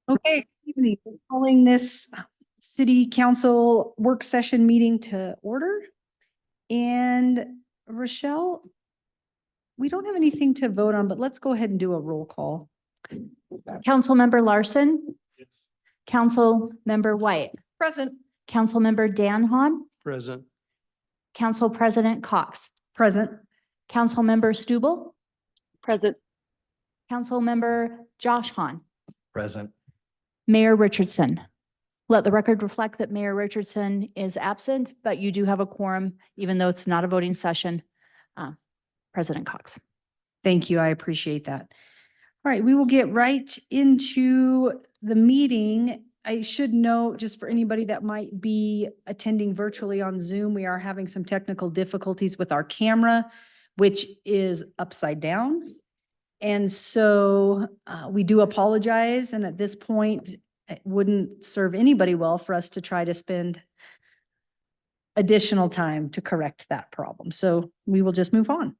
Okay, good evening. We're calling this city council work session meeting to order. And Rochelle, we don't have anything to vote on, but let's go ahead and do a roll call. Councilmember Larson. Yes. Councilmember White. Present. Councilmember Danhon. Present. Council President Cox. Present. Councilmember Stubble. Present. Councilmember Josh Hahn. Present. Mayor Richardson. Let the record reflect that Mayor Richardson is absent, but you do have a quorum, even though it's not a voting session. President Cox. Thank you. I appreciate that. All right, we will get right into the meeting. I should note, just for anybody that might be attending virtually on Zoom, we are having some technical difficulties with our camera, which is upside down. And so we do apologize. And at this point, it wouldn't serve anybody well for us to try to spend additional time to correct that problem. So we will just move on.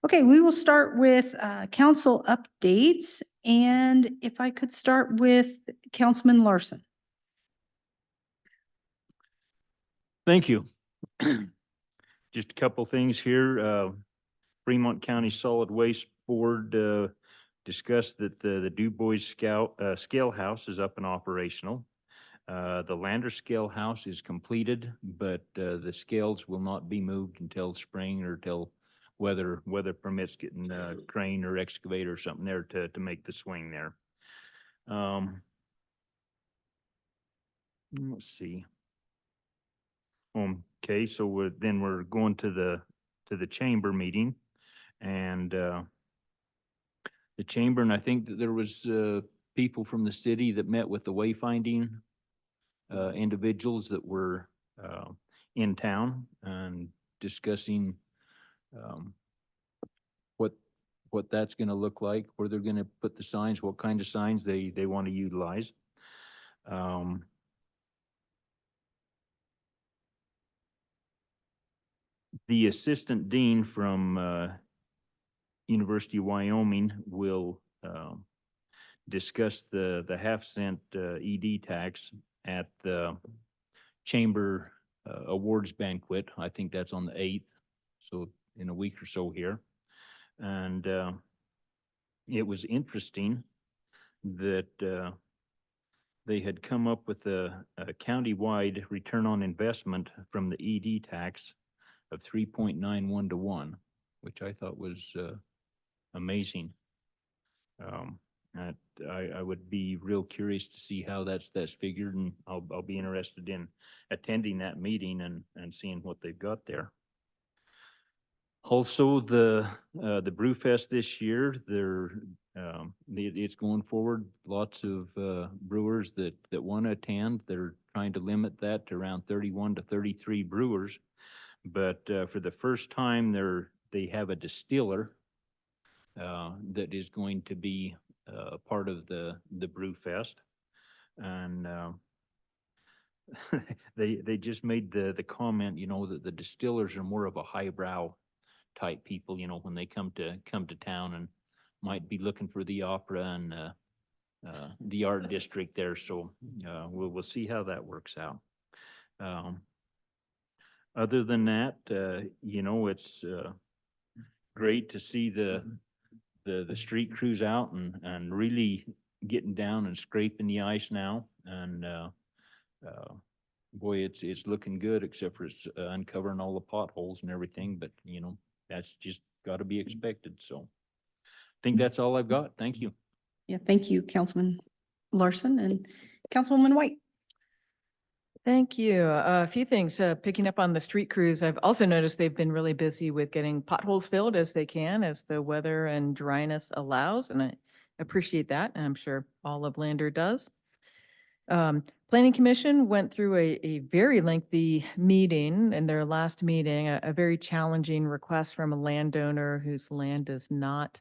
Okay, we will start with council updates. And if I could start with Councilman Larson. Thank you. Just a couple things here. Fremont County Solid Waste Board discussed that the Du Bois Scale House is up and operational. The Lander Scale House is completed, but the scales will not be moved until spring or till weather permits, getting a crane or excavator or something there to make the swing there. Let's see. Okay, so we're going to the chamber meeting, and the chamber, and I think that there was people from the city that met with the wayfinding individuals that were in town and discussing what that's going to look like, where they're going to put the signs, what kind of signs they want to utilize. The assistant dean from University of Wyoming will discuss the half-cent ED tax at the chamber awards banquet. I think that's on the 8th, so in a week or so here. And it was interesting that they had come up with a county-wide return on investment from the ED tax of 3.91 to 1, which I thought was amazing. I would be real curious to see how that's figured, and I'll be interested in attending that meeting and seeing what they've got there. Also, the Brewfest this year, it's going forward. Lots of brewers that want to attend. They're trying to limit that to around 31 to 33 brewers. But for the first time, they have a distiller that is going to be part of the Brewfest, and they just made the comment, that the distillers are more of a highbrow type people, when they come to town and might be looking for the opera and the art district there. So we'll see how that works out. Other than that, it's great to see the street crews out and really getting down and scraping the ice now. And boy, it's looking good, except for it's uncovering all the potholes and everything. But that's just got to be expected. So I think that's all I've got. Thank you. Yeah, thank you, Councilman Larson and Councilwoman White. Thank you. A few things, picking up on the street crews. I've also noticed they've been really busy with getting potholes filled as they can, as the weather and dryness allows. And I appreciate that. And I'm sure all of Lander does. Planning Commission went through a very lengthy meeting in their last meeting, a very challenging request from a landowner whose land does not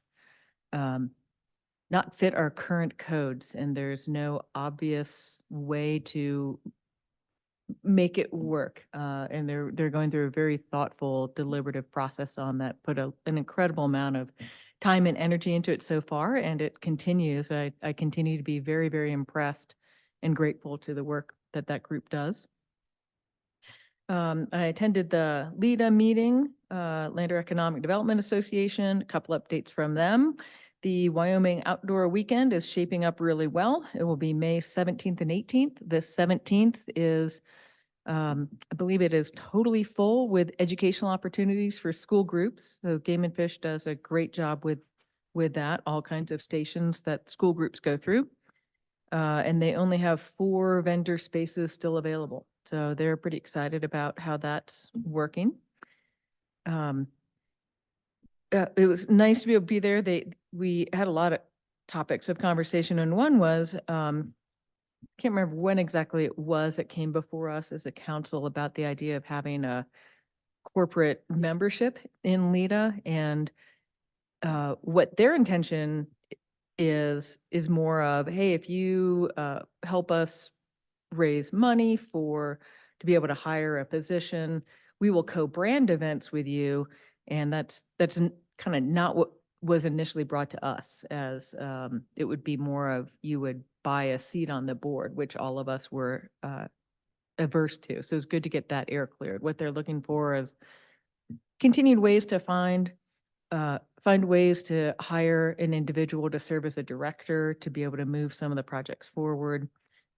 fit our current codes. And there's no obvious way to make it work. And they're going through a very thoughtful, deliberative process on that, put an incredible amount of time and energy into it so far, and it continues. I continue to be very, very impressed and grateful to the work that that group does. I attended the LEDA meeting, Lander Economic Development Association, a couple updates from them. The Wyoming Outdoor Weekend is shaping up really well. It will be May 17th and 18th. The 17th is, I believe it is totally full with educational opportunities for school groups. So Game and Fish does a great job with that, all kinds of stations that school groups go through. And they only have 4 vendor spaces still available. So they're pretty excited about how that's working. It was nice to be able to be there. We had a lot of topics of conversation, and one was, can't remember when exactly it was that came before us as a council about the idea of having a corporate membership in LEDA, and what their intention is more of, hey, if you help us raise money to be able to hire a position, we will co-brand events with you. And that's kind of not what was initially brought to us, as it would be more of, you would buy a seat on the board, which all of us were averse to. So it's good to get that air cleared. What they're looking for is continued ways to find ways to hire an individual to serve as a director, to be able to move some of the projects forward.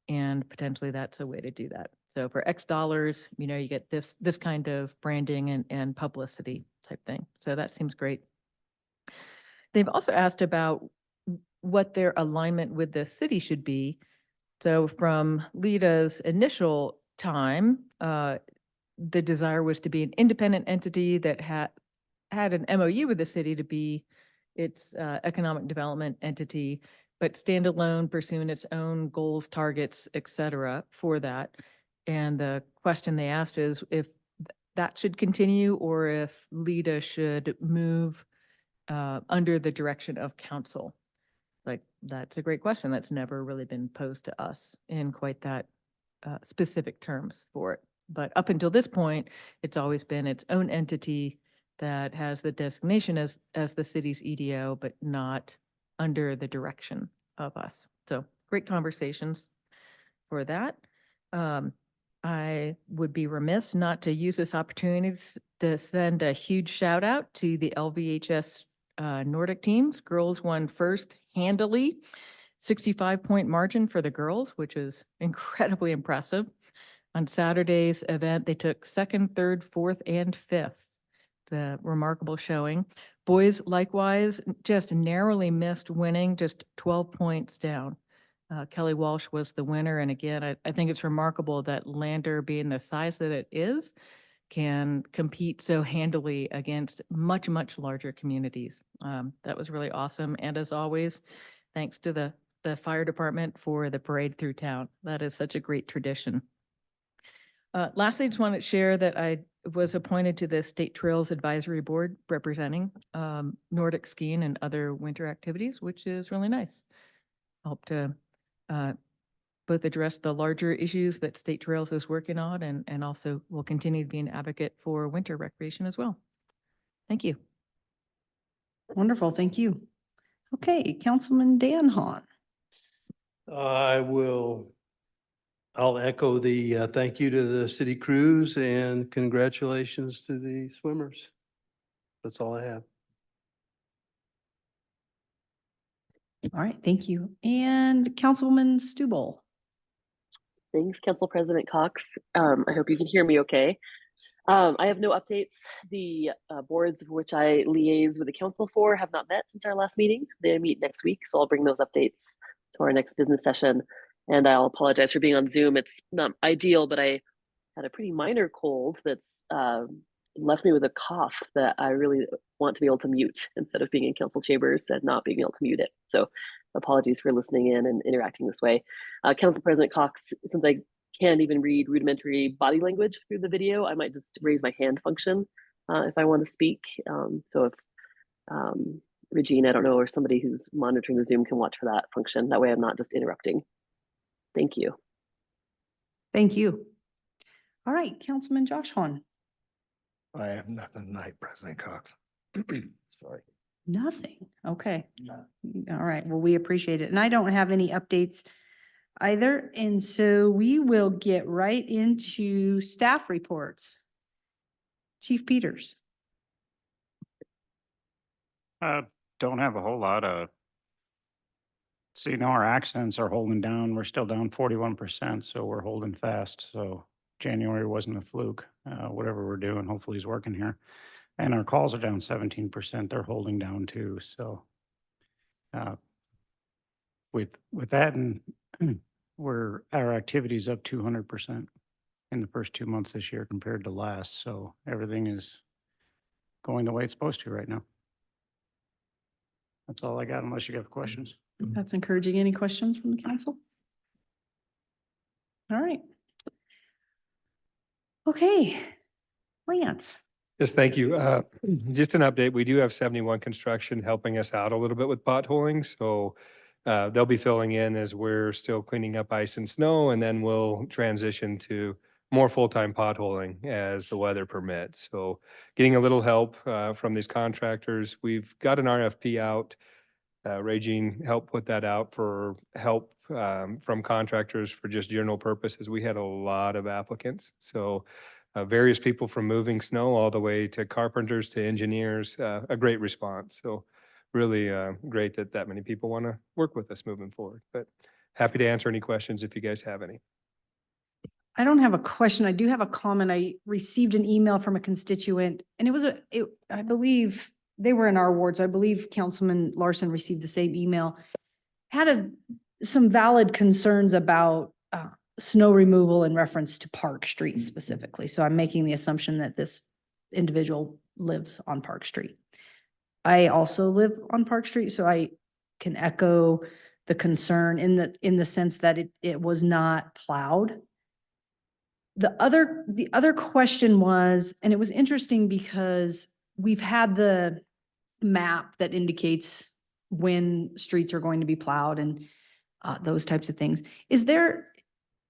And potentially that's a way to do that. So for X dollars, you get this kind of branding and publicity type thing. So that seems great. They've also asked about what their alignment with the city should be. So from LEDA's initial time, the desire was to be an independent entity that had an MOU with the city to be its economic development entity, but standalone, pursuing its own goals, targets, et cetera, for that. And the question they asked is if that should continue, or if LEDA should move under the direction of council. Like, that's a great question. That's never really been posed to us in quite that specific terms for it. But up until this point, it's always been its own entity that has the designation as the city's EDO, but not under the direction of us. So great conversations for that. I would be remiss not to use this opportunity to send a huge shout out to the LVHS Nordic teams. Girls won first handily, 65-point margin for the girls, which is incredibly impressive. On Saturday's event, they took second, third, fourth, and fifth. The remarkable showing. Boys likewise just narrowly missed winning, just 12 points down. Kelly Walsh was the winner. And again, I think it's remarkable that Lander, being the size that it is, can compete so handily against much, much larger communities. That was really awesome. And as always, thanks to the fire department for the parade through town. That is such a great tradition. Lastly, I just want to share that I was appointed to the State Trails Advisory Board representing Nordic skiing and other winter activities, which is really nice. Hope to both address the larger issues that State Trails is working on, and also will continue to be an advocate for winter recreation as well. Thank you. Wonderful, thank you. Okay, Councilman Dan Hahn. I'll echo the thank you to the city crews and congratulations to the swimmers. That's all I have. All right, thank you. And Councilwoman Stubble. Thanks, Council President Cox. I hope you can hear me okay. I have no updates. The boards of which I liaise with the council for have not met since our last meeting. They meet next week, so I'll bring those updates to our next business session. And I'll apologize for being on Zoom. It's not ideal, but I had a pretty minor cold that's left me with a cough that I really want to be able to mute instead of being in council chambers and not being able to mute it. So apologies for listening in and interacting this way. Council President Cox, since I can't even read rudimentary body language through the video, I might just raise my hand function if I want to speak. So if Regina, I don't know, or somebody who's monitoring the Zoom can watch for that function. That way I'm not just interrupting. Thank you. Thank you. All right, Councilman Josh Hahn. I have nothing tonight, President Cox. Sorry. Nothing. Okay. All right. Well, we appreciate it. And I don't have any updates either. And so we will get right into staff reports. Chief Peters. Don't have a whole lot of. So, our accidents are holding down. We're still down 41%, so we're holding fast. So January wasn't a fluke. Whatever we're doing, hopefully is working here. And our calls are down 17%. They're holding down too. So with that, and our activity's up 200% in the first 2 months this year compared to last. So everything is going the way it's supposed to right now. That's all I got, unless you have questions. That's encouraging. Any questions from the council? All right. Okay. Lance. Yes, thank you. Just an update. We do have 71 construction helping us out a little bit with potholing. So they'll be filling in as we're still cleaning up ice and snow, and then we'll transition to more full-time potholing as the weather permits. So getting a little help from these contractors. We've got an RFP out. Regine helped put that out for help from contractors for just general purposes. We had a lot of applicants. So various people from moving snow all the way to carpenters to engineers, a great response. So really great that that many people want to work with us moving forward. But happy to answer any questions if you guys have any. I don't have a question. I do have a comment. I received an email from a constituent and it was I believe they were in our ward. So I believe Councilman Larson received the same email. Had some valid concerns about snow removal in reference to Park Street specifically. So I'm making the assumption that this individual lives on Park Street. I also live on Park Street, so I can echo the concern in the sense that it was not plowed. The other question was, and it was interesting because we've had the map that indicates when streets are going to be plowed and those types of things.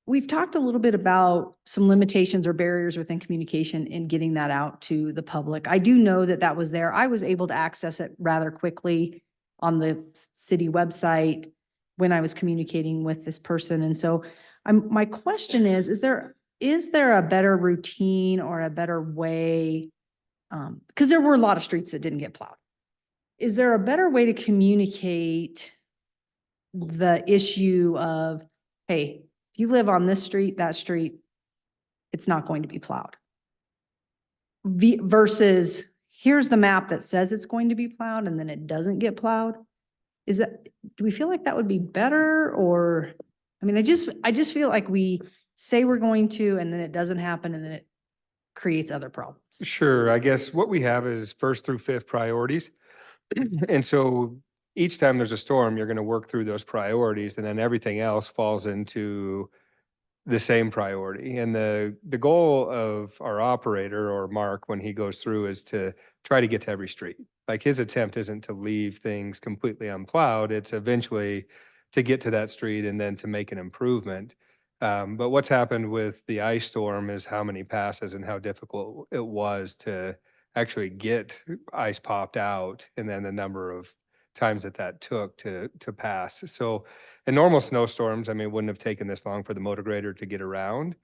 We've talked a little bit about some limitations or barriers within communication in getting that out to the public. I do know that that was there. I was able to access it rather quickly on the city website when I was communicating with this person. And so my question is there a better routine or a better way? Because there were a lot of streets that didn't get plowed. Is there a better way to communicate the issue of, hey, if you live on this street, that street, it's not going to be plowed? Versus here's the map that says it's going to be plowed and then it doesn't get plowed. Do we feel like that would be better? Or, I mean, I just feel like we say we're going to, and then it doesn't happen, and then it creates other problems. Sure. I guess what we have is 1st through 5th priorities. And so each time there's a storm, you're going to work through those priorities, and then everything else falls into the same priority. And the goal of our operator, or Mark, when he goes through, is to try to get to every street. Like, his attempt isn't to leave things completely unplowed. It's eventually to get to that street and then to make an improvement. But what's happened with the ice storm is how many passes and how difficult it was to actually get ice popped out, and then the number of times that took to pass. So in normal snowstorms, I mean, it wouldn't have taken this long for the motor grader to get around.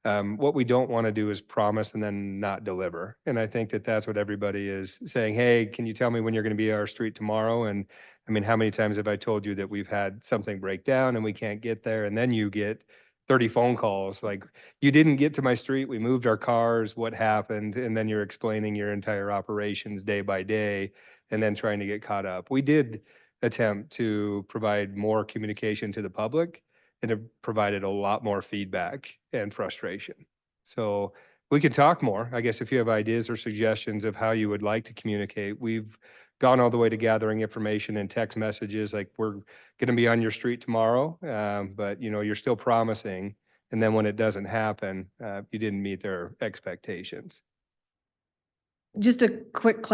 What we don't want to do is promise and then not deliver. And I think that that's what everybody is saying. Hey, can you tell me when you're going to be at our street tomorrow? And I mean, how many times have I told you that we've had something break down and we can't get there? And then you get 30 phone calls like, you didn't get to my street, we moved our cars, what happened? And then you're explaining your entire operations day by day and then trying to get caught up. We did attempt to provide more communication to the public, and it provided a lot more feedback and frustration. So we could talk more. I guess if you have ideas or suggestions of how you would like to communicate, we've gone all the way to gathering information and text messages like, we're going to be on your street tomorrow, but you're still promising. And then when it doesn't happen, you didn't meet their expectations. Just a quick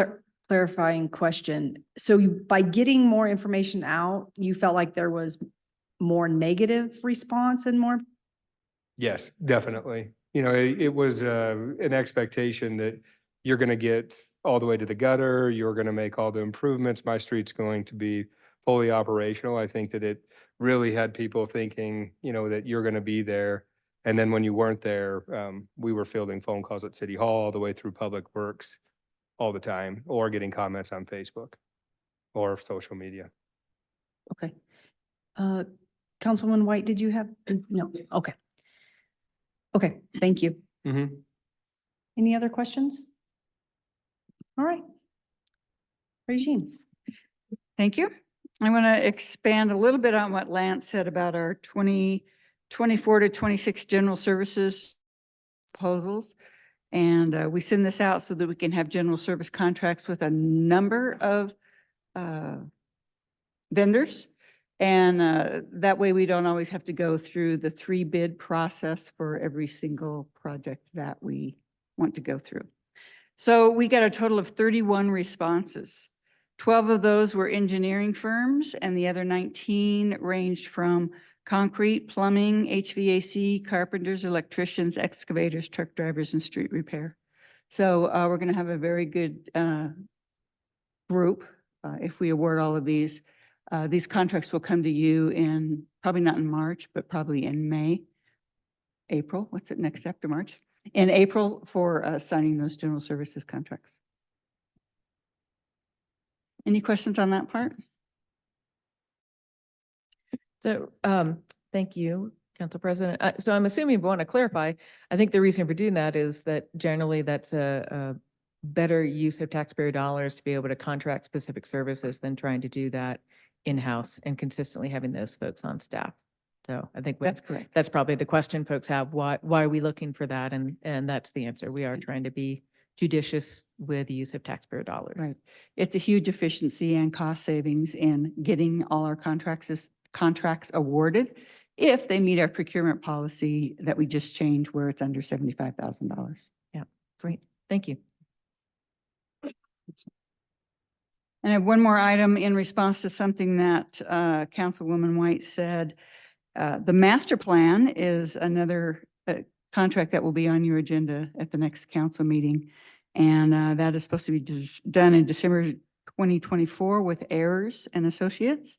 clarifying question. So by getting more information out, you felt like there was more negative response and more? Yes, definitely. It was an expectation that you're going to get all the way to the gutter. You're going to make all the improvements. My street's going to be fully operational. I think that it really had people thinking, that you're going to be there. And then when you weren't there, we were fielding phone calls at City Hall all the way through Public Works all the time, or getting comments on Facebook or social media. Okay. Councilwoman White, did you have? No, okay. Okay, thank you. Mm-hmm. Any other questions? All right. Regine. Thank you. I want to expand a little bit on what Lance said about our 2024 to 26 general services proposals. And we send this out so that we can have general service contracts with a number of vendors. And that way we don't always have to go through the 3-bid process for every single project that we want to go through. So we got a total of 31 responses. 12 of those were engineering firms, and the other 19 ranged from concrete, plumbing, HVAC, carpenters, electricians, excavators, truck drivers, and street repair. So we're going to have a very good group if we award all of these. These contracts will come to you in, probably not in March, but probably in May, April. What's it next after March? In April for signing those general services contracts. Any questions on that part? So, thank you, Council President. So I'm assuming we want to clarify, I think the reason for doing that is that generally that's a better use of taxpayer dollars to be able to contract specific services than trying to do that in-house and consistently having those folks on staff. So I think That's correct. that's probably the question folks have. Why are we looking for that? And that's the answer. We are trying to be judicious with the use of taxpayer dollars. Right. It's a huge efficiency and cost savings in getting all our contracts awarded if they meet our procurement policy that we just changed where it's under $75,000. Yeah, great. Thank you. And I have one more item in response to something that Councilwoman White said. The master plan is another contract that will be on your agenda at the next council meeting. And that is supposed to be done in December 2024 with Ayers and Associates.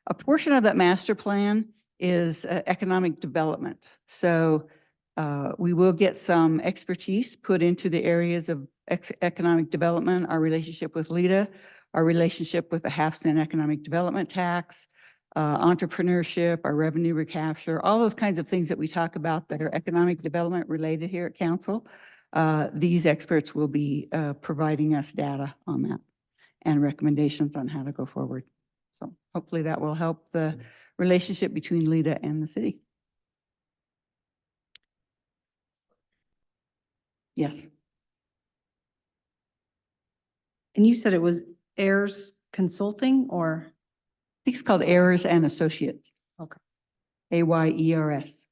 A portion of that master plan is economic development. So we will get some expertise put into the areas of economic development, our relationship with LEDA, our relationship with the half-cent economic development tax, entrepreneurship, our revenue recapture, all those kinds of things that we talk about that are economic development related here at council. These experts will be providing us data on that and recommendations on how to go forward. So hopefully that will help the relationship between LEDA and the city. Yes. And you said it was Ayers Consulting or? I think it's called Ayers and Associates. Okay. AYERS.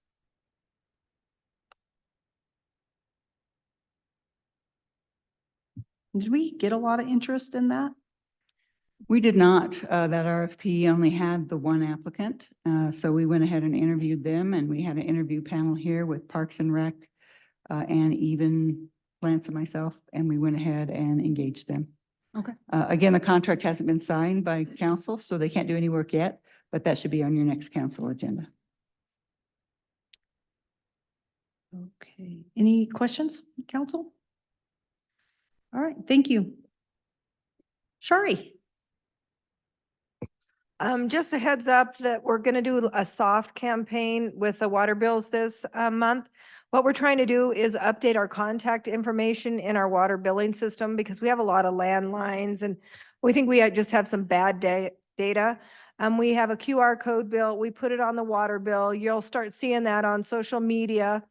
Did we get a lot of interest in that? We did not. That RFP only had the one applicant. So we went ahead and interviewed them, and we had an interview panel here with Parks and Rec and even Lance and myself, and we went ahead and engaged them. Okay. Again, the contract hasn't been signed by council, so they can't do any work yet, but that should be on your next council agenda. Okay. Any questions, council? All right, thank you. Shari. Just a heads up that we're going to do a soft campaign with the water bills this month. What we're trying to do is update our contact information in our water billing system because we have a lot of landlines and we think we just have some bad data. We have a QR code bill. We put it on the water bill. You'll start seeing that on social media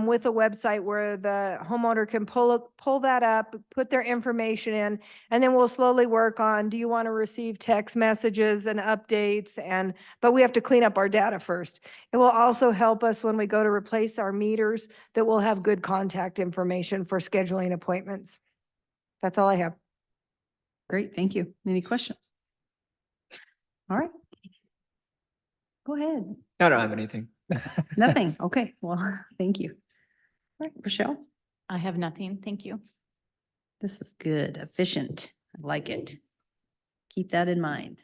with a website where the homeowner can pull that up, put their information in, and then we'll slowly work on, do you want to receive text messages and updates? But we have to clean up our data first. It will also help us when we go to replace our meters that we'll have good contact information for scheduling appointments. That's all I have. Great, thank you. Any questions? All right. Go ahead. I don't have anything. Nothing. Okay, well, thank you. All right, Rochelle. I have nothing. Thank you. This is good, efficient. I like it. Keep that in mind.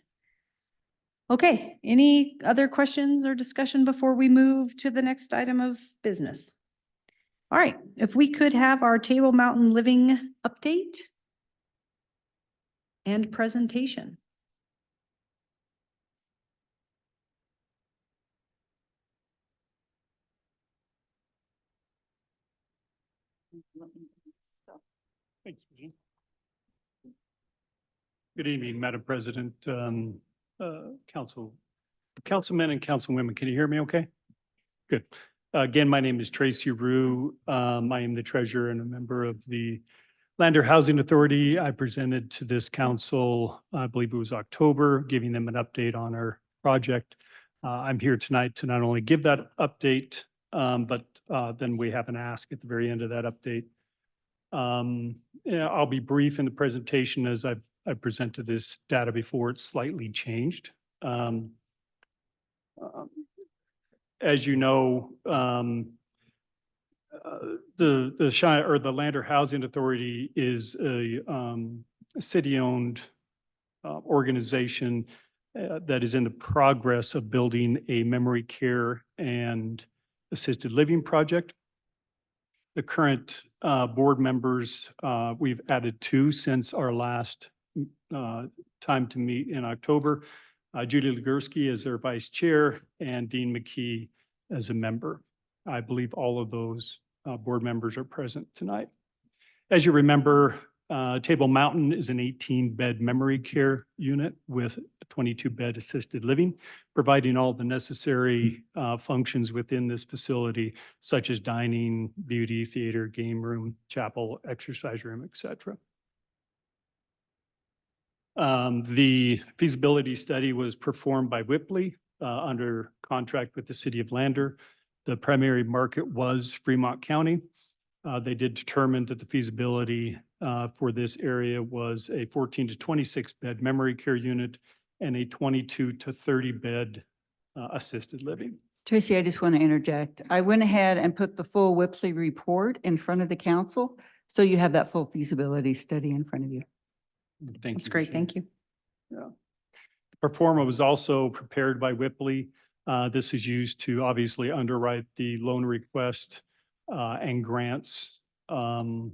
Okay, any other questions or discussion before we move to the next item of business? All right, if we could have our Table Mountain Living update and presentation. Thanks, Regina. Good evening, Madam President, councilmen and councilwomen. Can you hear me okay? Good. Again, my name is Tracy Rue. I am the treasurer and a member of the Lander Housing Authority. I presented to this council, I believe it was October, giving them an update on our project. I'm here tonight to not only give that update, but then we have an ask at the very end of that update. Yeah, I'll be brief in the presentation as I've presented this data before. It's slightly changed. As you know, the Lander Housing Authority is a city-owned organization that is in the progress of building a memory care and assisted living project. The current board members, we've added 2 since our last time to meet in October. Judy Legursky as their vice chair and Dean McKee as a member. I believe all of those board members are present tonight. As you remember, Table Mountain is an 18-bed memory care unit with a 22-bed assisted living, providing all the necessary functions within this facility, such as dining, beauty, theater, game room, chapel, exercise room, etc. The feasibility study was performed by Whipley under contract with the city of Lander. The primary market was Fremont County. They did determine that the feasibility for this area was a 14 to 26 bed memory care unit and a 22 to 30 bed assisted living. Tracy, I just want to interject. I went ahead and put the full Whipley report in front of the council. So you have that full feasibility study in front of you. Thank That's you, great, Regina. thank you. Yeah. The performa was also prepared by Whipley. This is used to obviously underwrite the loan request and grants to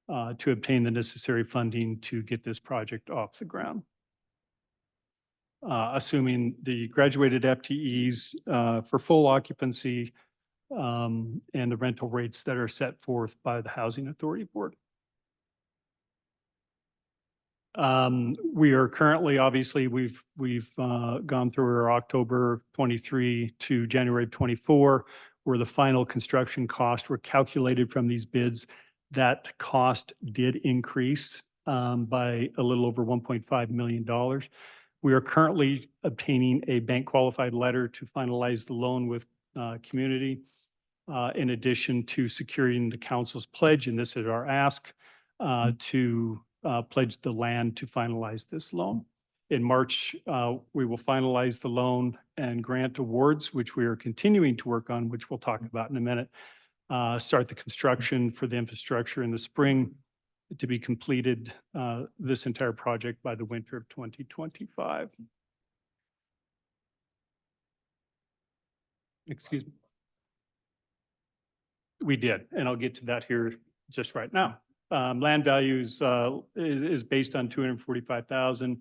obtain the necessary funding to get this project off the ground. Assuming the graduated FTEs for full occupancy and the rental rates that are set forth by the Housing Authority Board. We are currently, obviously, we've gone through our October 23 to January 24, where the final construction costs were calculated from these bids. That cost did increase by a little over $1.5 million. We are currently obtaining a bank qualified letter to finalize the loan with community. In addition to securing the council's pledge, and this is our ask, to pledge the land to finalize this loan. In March, we will finalize the loan and grant awards, which we are continuing to work on, which we'll talk about in a minute. Start the construction for the infrastructure in the spring to be completed this entire project by the winter of 2025. Excuse me. We did, and I'll get to that here just right now. Land values is based on 245,000.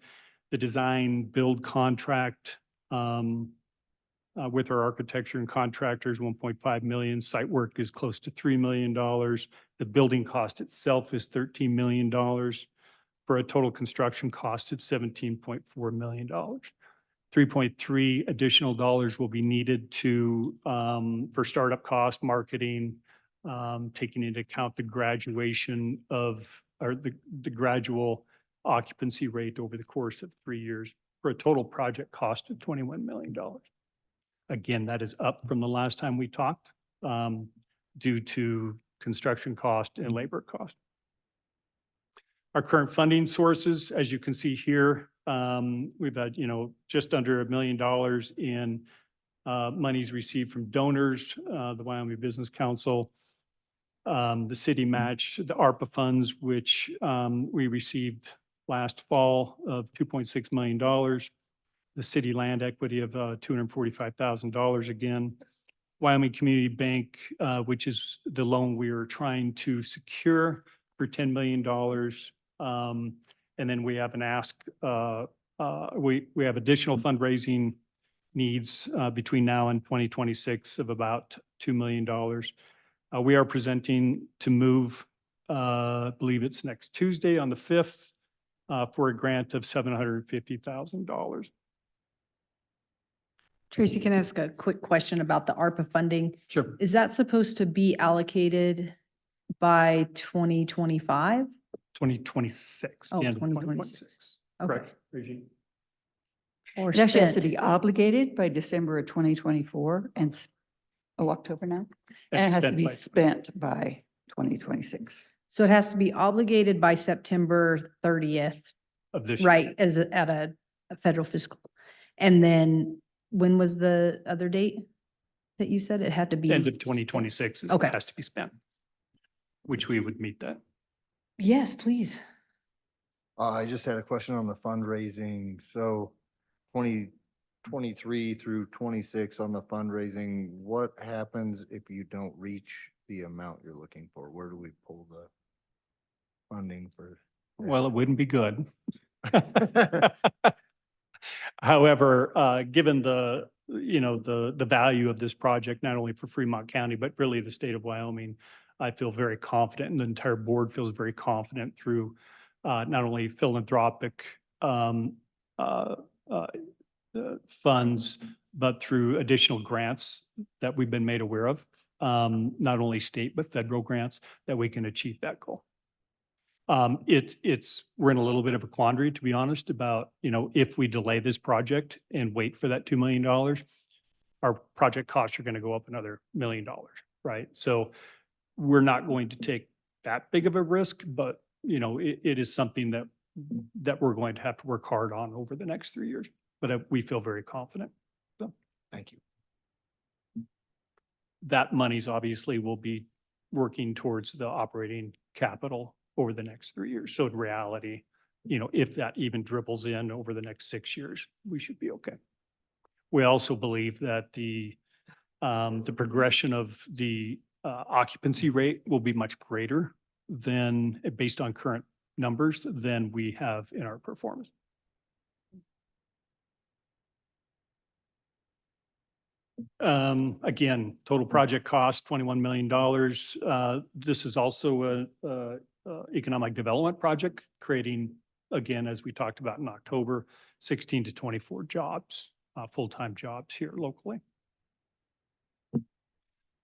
The design build contract with our architecture and contractors, 1.5 million. Site work is close to $3 million. The building cost itself is $13 million for a total construction cost of $17.4 million. 3.3 additional dollars will be needed to for startup cost, marketing, taking into account the graduation of, or the gradual occupancy rate over the course of 3 years for a total project cost of $21 million. Again, that is up from the last time we talked due to construction cost and labor cost. Our current funding sources, as you can see here, we've had, just under $1 million in monies received from donors, the Wyoming Business Council, the city match, the ARPA funds, which we received last fall of $2.6 million, the city land equity of $245,000 again, Wyoming Community Bank, which is the loan we are trying to secure for $10 million. And then we have an ask, we have additional fundraising needs between now and 2026 of about $2 million. We are presenting to move, I believe it's next Tuesday on the 5th, for a grant of $750,000. Tracy, can I ask a quick question about the ARPA funding? Sure. Is that supposed to be allocated by 2025? 2026. Oh, the end of 2026. Okay. Correct, Regine. Or It actually has to spent? be obligated by December of 2024 and, October now. And it has to be spent by 2026. So it has to be obligated by September 30th, Of this year. right, as at a federal fiscal. And then when was the other date that you said it had to be? End of spent? 2026 is Okay. what has to be spent, which we would meet that. Yes, please. I just had a question on the fundraising. So 2023 through 26 on the fundraising, what happens if you don't reach the amount you're looking for? Where do we pull the funding for? that? Well, it wouldn't be good. However, given the, the value of this project, not only for Fremont County, but really the state of Wyoming, I feel very confident and the entire board feels very confident through not only philanthropic funds, but through additional grants that we've been made aware of, not only state, but federal grants, that we can achieve that goal. We're in a little bit of a quandary, to be honest, about, if we delay this project and wait for that $2 million, our project costs are going to go up another $1 million, right? So we're not going to take that big of a risk, but, it is something that we're going to have to work hard on over the next 3 years, but we feel very confident. So Thank you. that monies obviously will be working towards the operating capital over the next 3 years. So in reality, if that even dribbles in over the next 6 years, we should be okay. We also believe that the progression of the occupancy rate will be much greater than, based on current numbers, than we have in our performance. Again, total project cost, $21 million. This is also a economic development project, creating, again, as we talked about in October, 16 to 24 jobs, full-time jobs here locally.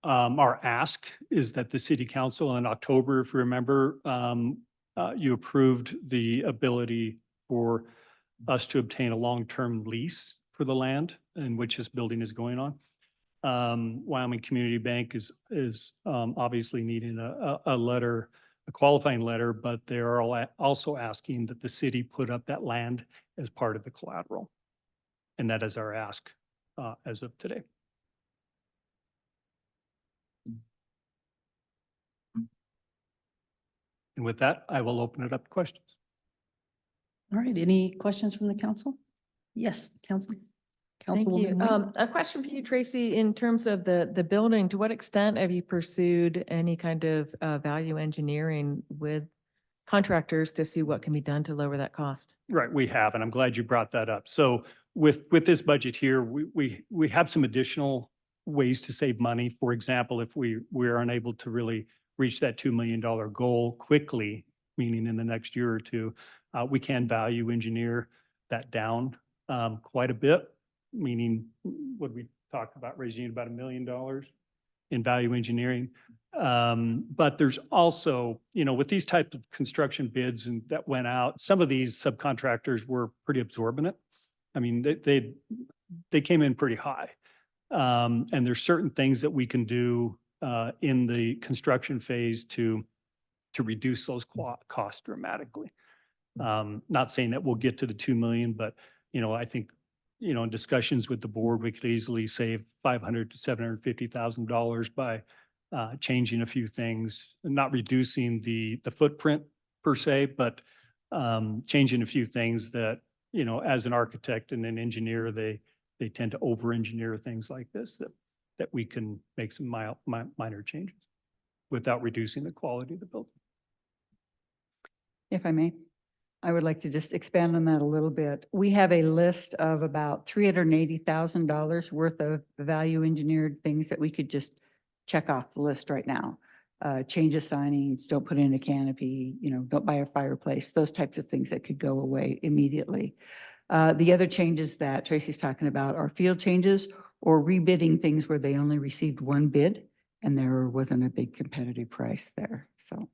Our ask is that the city council in October, if you remember, you approved the ability for us to obtain a long-term lease for the land in which this building is going on. Wyoming Community Bank is obviously needing a letter, a qualifying letter, but they are also asking that the city put up that land as part of the collateral. And that is our ask as of today. And with that, I will open it up to questions. All right, any questions from the council? Yes, council. Thank you. Councilwoman White? A question for you, Tracy, in terms of the building, to what extent have you pursued any kind of value engineering with contractors to see what can be done to lower that cost? Right, we have, and I'm glad you brought that up. So with this budget here, we have some additional ways to save money. For example, if we're unable to really reach that $2 million goal quickly, meaning in the next year or two, we can value engineer that down quite a bit, meaning what we talked about, raising about $1 million in value engineering. But there's also, with these types of construction bids and that went out, some of these subcontractors were pretty absorbent. I mean, they came in pretty high. And there's certain things that we can do in the construction phase to reduce those costs dramatically. Not saying that we'll get to the 2 million, but, I think, in discussions with the board, we could easily save $500,000 to $750,000 by changing a few things, not reducing the footprint per se, but changing a few things that, you know, as an architect and an engineer, they tend to over-engineer things like this, that we can make some minor changes without reducing the quality of the building. If I may, I would like to just expand on that a little bit. We have a list of about $380,000 worth of value engineered things that we could just check off the list right now. Change of signings, don't put in a canopy, you know, don't buy a fireplace, those types of things that could go away immediately. The other changes that Tracy's talking about are field changes or rebidding things where they only received one bid and there wasn't a big competitive price there, so.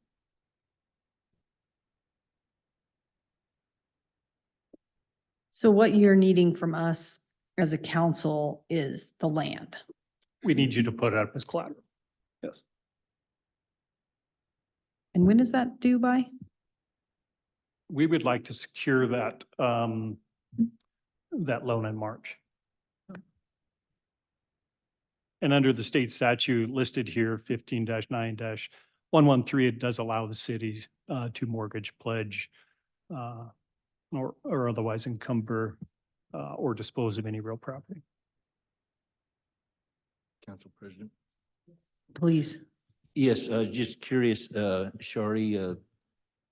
So what you're needing from us as a council is the land. We need you to put it up as collateral. Yes. And when is that due by? We would like to secure that, that loan in March. And under the state statute listed here, 15-9-113, it does allow the cities to mortgage, pledge, or otherwise encumber or dispose of any real property. Council President. Please. Yes, I was just curious, Shari,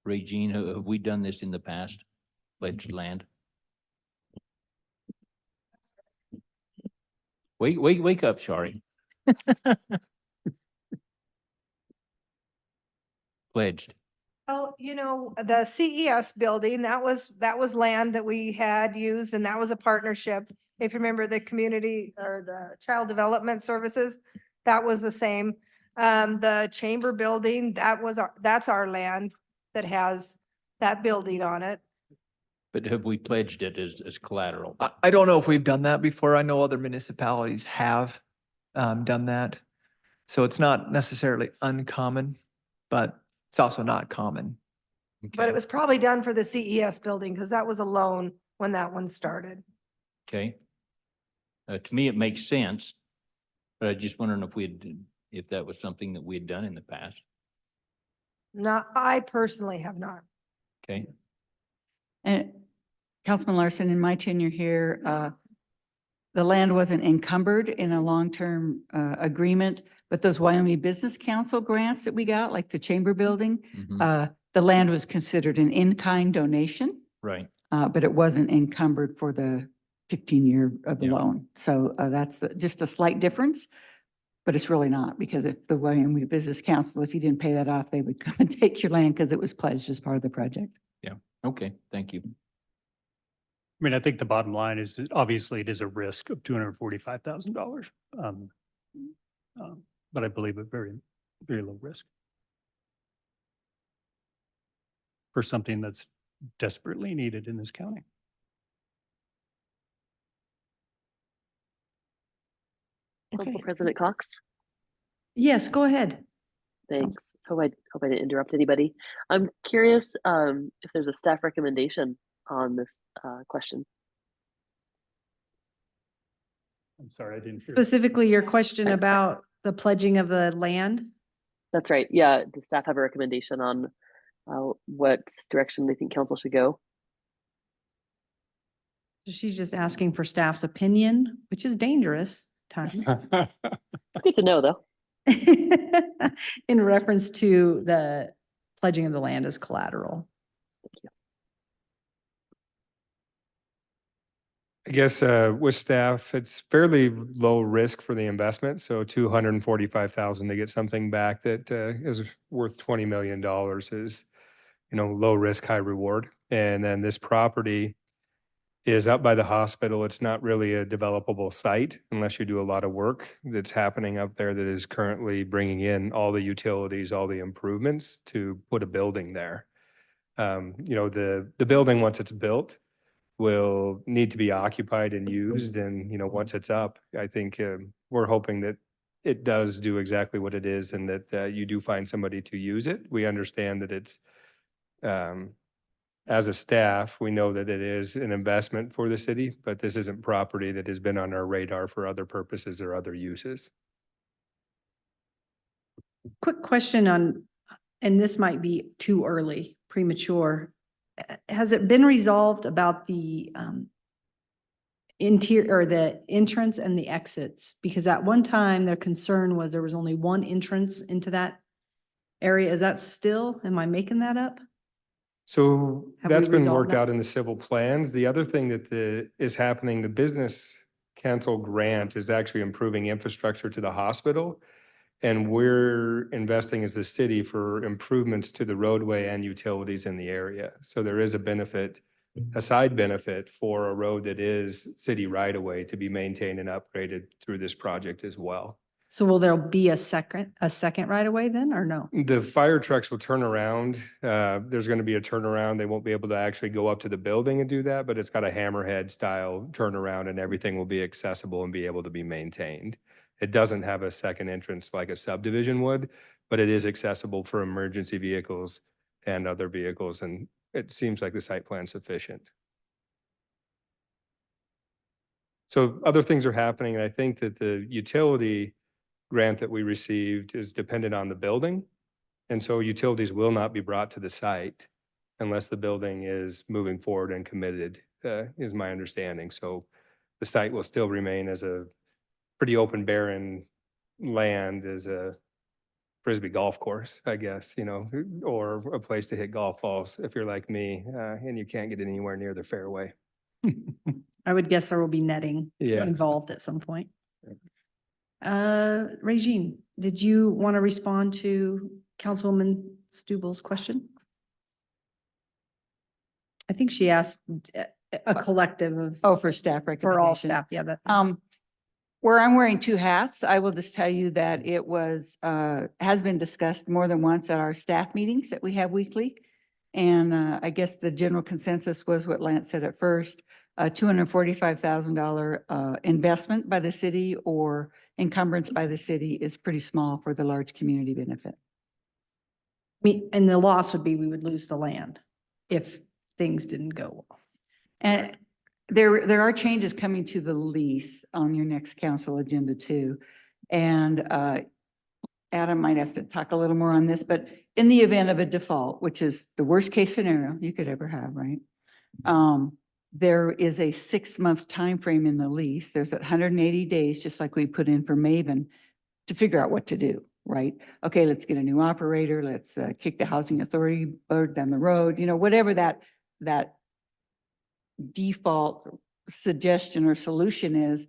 Regine, have we done this in the past? Pledged land? Wake up, Shari. Pledged. Oh, you know, the CES building, that was land that we had used and that was a partnership. If you remember the community or the child development services, that was the same. The chamber building, that's our land that has that building on it. But have we pledged it as collateral? I don't know if we've done that before. I know other municipalities have done that. So it's not necessarily uncommon, but it's also not common. But Okay. it was probably done for the CES building because that was a loan when that one started. Okay. To me, it makes sense, but I just wondering if that was something that we had done in the past. Not, I personally have not. Okay. And Councilman Larson, in my tenure here, the land wasn't encumbered in a long-term agreement, but those Wyoming Business Council grants that we got, like the chamber building, Mhm. the land was considered an in-kind donation, Right. but it wasn't encumbered for the 15-year of the Yeah. loan. So that's just a slight difference, but it's really not, because if the Wyoming Business Council, if you didn't pay that off, they would come and take your land because it was pledged as part of the project. Okay, thank you. I mean, I think the bottom line is that obviously it is a risk of $245,000. But I believe a very, very low risk for something that's desperately needed in this county. Council Okay. President Cox? Yes, go ahead. Thanks. So I hope I didn't interrupt anybody. I'm curious if there's a staff recommendation on this question. I'm sorry, I didn't hear. Specifically, your question about the pledging of the land? That's right. Yeah. Does staff have a recommendation on what direction they think council should go? She's just asking for staff's opinion, which is dangerous time. It's good to know, though. In reference to the pledging of the land as collateral. I guess with staff, it's fairly low risk for the investment. So 245,000 to get something back that is worth $20 million is, you know, low risk, high reward. And then this property is up by the hospital. It's not really a developable site unless you do a lot of work that's happening up there that is currently bringing in all the utilities, all the improvements to put a building there. You know, the building, once it's built, will need to be occupied and used. And, you know, once it's up, I think we're hoping that it does do exactly what it is and that you do find somebody to use it. We understand that it's, as a staff, we know that it is an investment for the city, but this isn't property that has been on our radar for other purposes or other uses. Quick question on, and this might be too early, premature. Has it been resolved about the interior or the entrance and the exits? Because at one time, their concern was there was only one entrance into that area. Is that still, am I making that up? So Have we that's been resolved worked that? out in the civil plans. The other thing that is happening, the business council grant is actually improving infrastructure to the hospital. And we're investing as the city for improvements to the roadway and utilities in the area. So there is a benefit, a side benefit for a road that is city right of way to be maintained and upgraded through this project as well. So will there be a second right away then, or no? The fire trucks will turn around. There's going to be a turnaround. They won't be able to actually go up to the building and do that, but it's got a hammerhead style turnaround and everything will be accessible and be able to be maintained. It doesn't have a second entrance like a subdivision would, but it is accessible for emergency vehicles and other vehicles. And it seems like the site plan's sufficient. So other things are happening. And I think that the utility grant that we received is dependent on the building. And so utilities will not be brought to the site unless the building is moving forward and committed, is my understanding. So the site will still remain as a pretty open, barren land, as a Frisbee golf course, I guess, you know, or a place to hit golf balls if you're like me, and you can't get anywhere near the fairway. I would guess there will be netting Yeah. involved at some point. Regine, did you want to respond to Councilwoman Stubel's question? I think she asked a collective of, Oh, for staff recommendation. for all staff, yeah, that. Where I'm wearing two hats, I will just tell you that it was, has been discussed more than once at our staff meetings that we have weekly. And I guess the general consensus was what Lance said at first, a $245,000 investment by the city or encumbrance by the city is pretty small for the large community benefit. And the loss would be we would lose the land if things didn't go well. And there are changes coming to the lease on your next council agenda too. And Adam might have to talk a little more on this, but in the event of a default, which is the worst case scenario you could ever have, right? There is a 6-month time frame in the lease. There's 180 days, just like we put in for Maven, to figure out what to do, right? Okay, let's get a new operator. Let's kick the housing authority bird down the road, you know, whatever that default suggestion or solution is,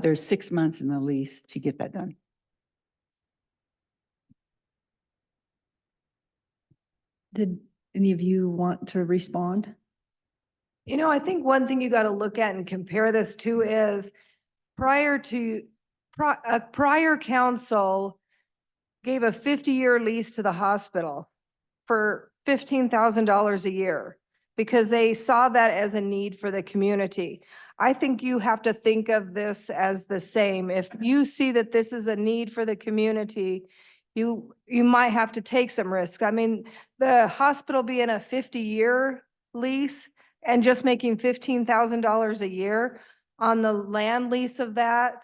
there's 6 months in the lease to get that done. Did any of you want to respond? You know, I think one thing you got to look at and compare this to is prior council gave a 50-year lease to the hospital for $15,000 a year because they saw that as a need for the community. I think you have to think of this as the same. If you see that this is a need for the community, you might have to take some risks. I mean, the hospital being a 50-year lease and just making $15,000 a year on the land lease of that,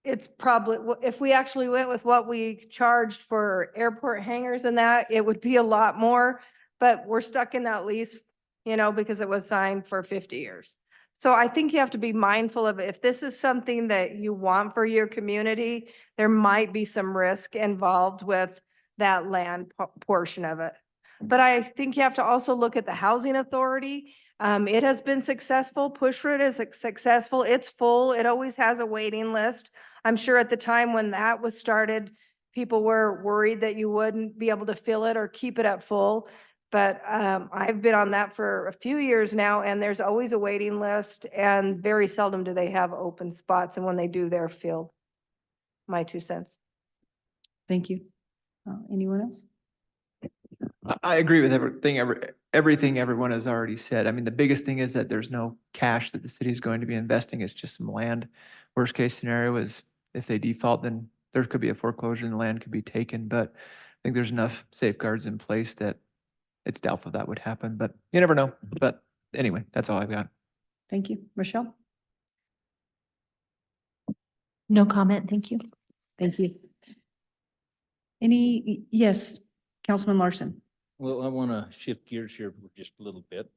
it's probably, if we actually went with what we charged for airport hangars and that, it would be a lot more, but we're stuck in that lease, you know, because it was signed for 50 years. So I think you have to be mindful of if this is something that you want for your community, there might be some risk involved with that land portion of it. But I think you have to also look at the housing authority. It has been successful. Push Root is successful. It's full. It always has a waiting list. I'm sure at the time when that was started, people were worried that you wouldn't be able to fill it or keep it at full. But I've been on that for a few years now, and there's always a waiting list, and very seldom do they have open spots. And when they do, they're filled. My 2 cents. Thank you. Anyone else? I agree with everything everyone has already said. I mean, the biggest thing is that there's no cash that the city is going to be investing. It's just some land. Worst case scenario is if they default, then there could be a foreclosure and the land could be taken. But I think there's enough safeguards in place that it's doubtful that would happen, but you never know. But anyway, that's all I've got. Thank you. Rochelle? No comment, thank you. Thank you. Yes, Councilman Larson. Well, I want to shift gears here for just a little bit,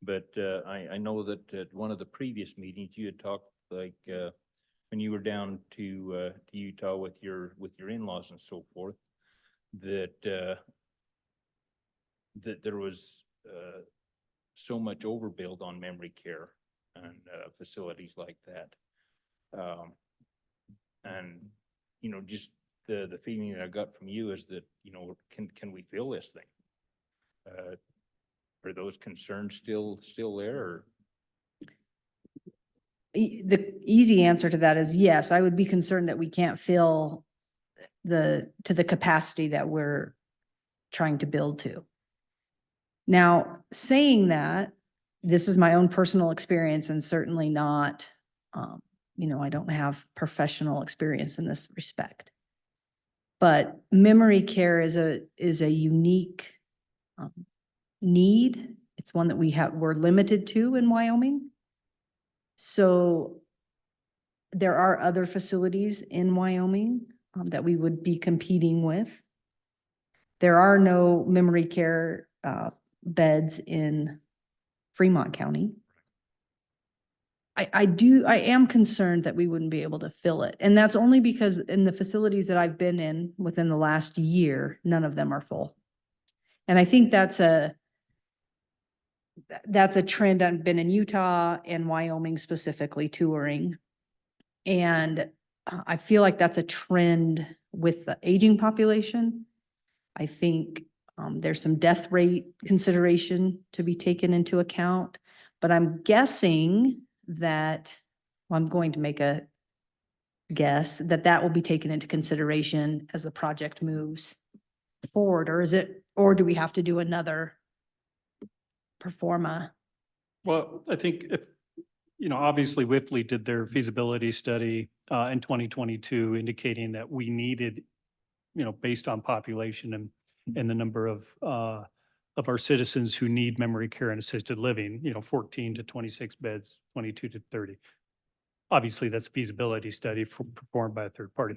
but I know that at one of the previous meetings, you had talked like when you were down to Utah with your in-laws and so forth, that that there was so much overbuild on memory care and facilities like that. And, you know, just the feeling that I got from you is that, you know, can we fill this thing? Are those concerns still there, or? The easy answer to that is yes. I would be concerned that we can't fill to the capacity that we're trying to build to. Now, saying that, this is my own personal experience and certainly not, you know, I don't have professional experience in this respect. But memory care is a unique need. It's one that we're limited to in Wyoming. So there are other facilities in Wyoming that we would be competing with. There are no memory care beds in Fremont County. I am concerned that we wouldn't be able to fill it. And that's only because in the facilities that I've been in within the last year, none of them are full. And I think that's a trend. I've been in Utah and Wyoming specifically touring. And I feel like that's a trend with the aging population. I think there's some death rate consideration to be taken into account, but I'm guessing that, well, I'm going to make a guess that will be taken into consideration as the project moves forward, or do we have to do another performa? Well, I think if, you know, obviously Whiffley did their feasibility study in 2022 indicating that we needed, you know, based on population and the number of our citizens who need memory care and assisted living, you know, 14 to 26 beds, 22 to 30. Obviously, that's a feasibility study performed by a third party.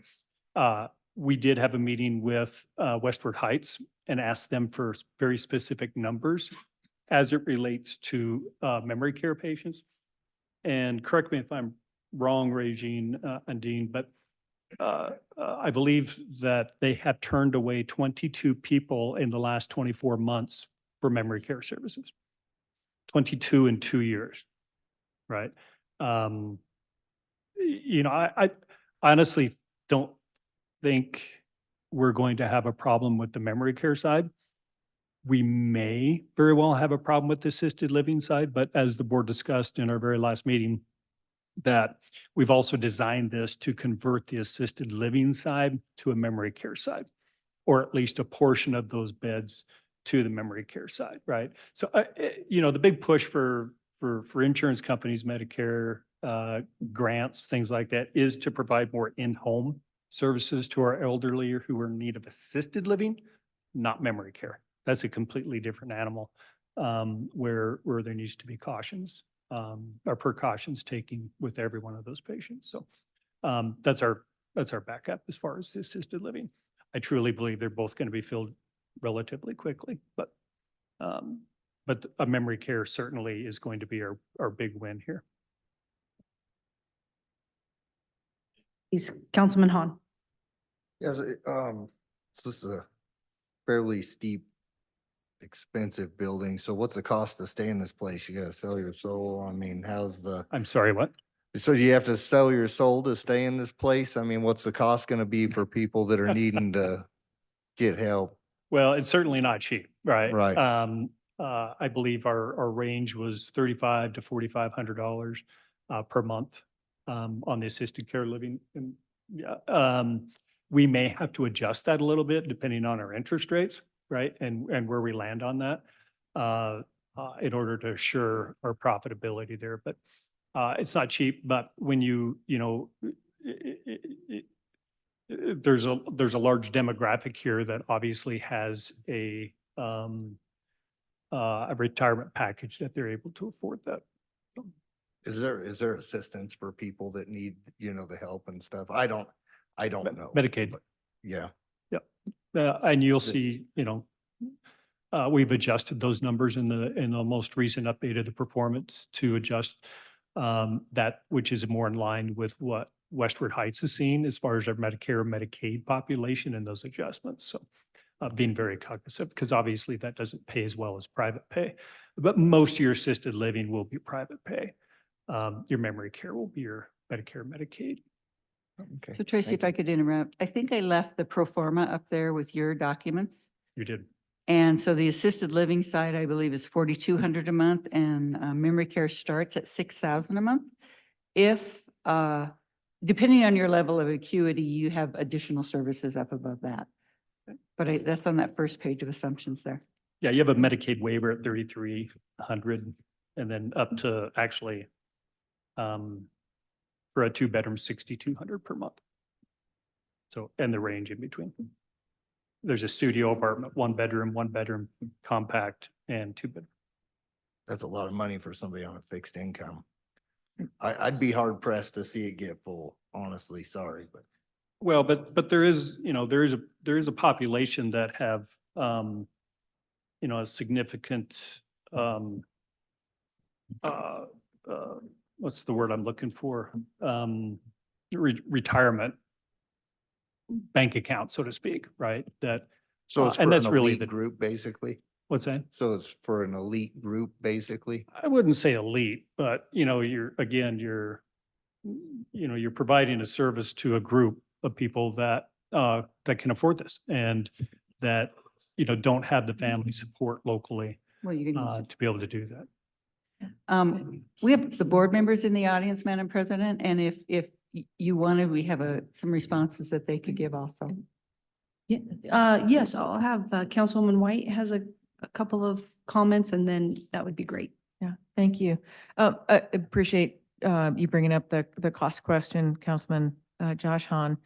We did have a meeting with Westward Heights and asked them for very specific numbers as it relates to memory care patients. And correct me if I'm wrong, Regine and Dean, but I believe that they have turned away 22 people in the last 24 months for memory care services. 22 in 2 years, right? You know, I honestly don't think we're going to have a problem with the memory care side. We may very well have a problem with the assisted living side, but as the board discussed in our very last meeting, that we've also designed this to convert the assisted living side to a memory care side, or at least a portion of those beds to the memory care side, right? So, you know, the big push for insurance companies, Medicare, grants, things like that, is to provide more in-home services to our elderly who are in need of assisted living, not memory care. That's a completely different animal, where there needs to be cautions or precautions taken with every one of those patients. So that's our backup as far as the assisted living. I truly believe they're both going to be filled relatively quickly, but a memory care certainly is going to be our big win here. Please, Councilman Hahn. Yes, this is a fairly steep, expensive building. So what's the cost to stay in this place? You gotta sell your soul. I mean, I'm sorry, what? so you have to sell your soul to stay in this place? I mean, what's the cost gonna be for people that are needing to get help? Well, it's certainly not cheap, right? Right. I believe our range was $3,500 to $4,500 per month on the assisted care living. And yeah, we may have to adjust that a little bit depending on our interest rates, right? And where we land on that in order to assure our profitability there. But it's not cheap, but when you know, there's a large demographic here that obviously has a retirement package that they're able to afford that. Is there assistance for people that need, you know, the help and stuff? I don't know. Medicaid. but Yeah. Yep. And you'll see, we've adjusted those numbers in the most recent update of the performance to adjust that, which is more in line with what Westward Heights has seen as far as their Medicare and Medicaid population and those adjustments. So being very cognizant, because obviously that doesn't pay as well as private pay, but most of your assisted living will be private pay. Your memory care will be your Medicare, Medicaid. Okay. So Tracy, if I could interrupt, I think I left the pro forma up there with your documents. You did. And so the assisted living side, I believe, is 4,200 a month, and memory care starts at 6,000 a month. If, depending on your level of acuity, you have additional services up above that. But that's on that first page of assumptions there. Yeah, you have a Medicaid waiver at 3,300 and then up to actually for a 2-bedroom, 6,200 per month. So, and the range in between. There's a studio apartment, 1 bedroom compact, and 2-bedroom. That's a lot of money for somebody on a fixed income. I'd be hard pressed to see it get full, honestly, sorry, but. Well, but there is, there is a population that have, a significant, what's the word I'm looking for? Retirement bank account, so to speak, right? That, So it's and for that's an really elite the, group, basically? what's that? So it's for an elite group, basically? I wouldn't say elite, but you're providing a service to a group of people that that can afford this and that, don't have the family support locally Well, you can use to be able to do that. we have the board members in the audience, Madam President, and if you wanted, we have some responses that they could give also. Yeah, yes, I'll have Councilwoman White has a couple of comments and then that would be great. Yeah, thank you. I appreciate you bringing up the cost question, Councilman Josh Hahn.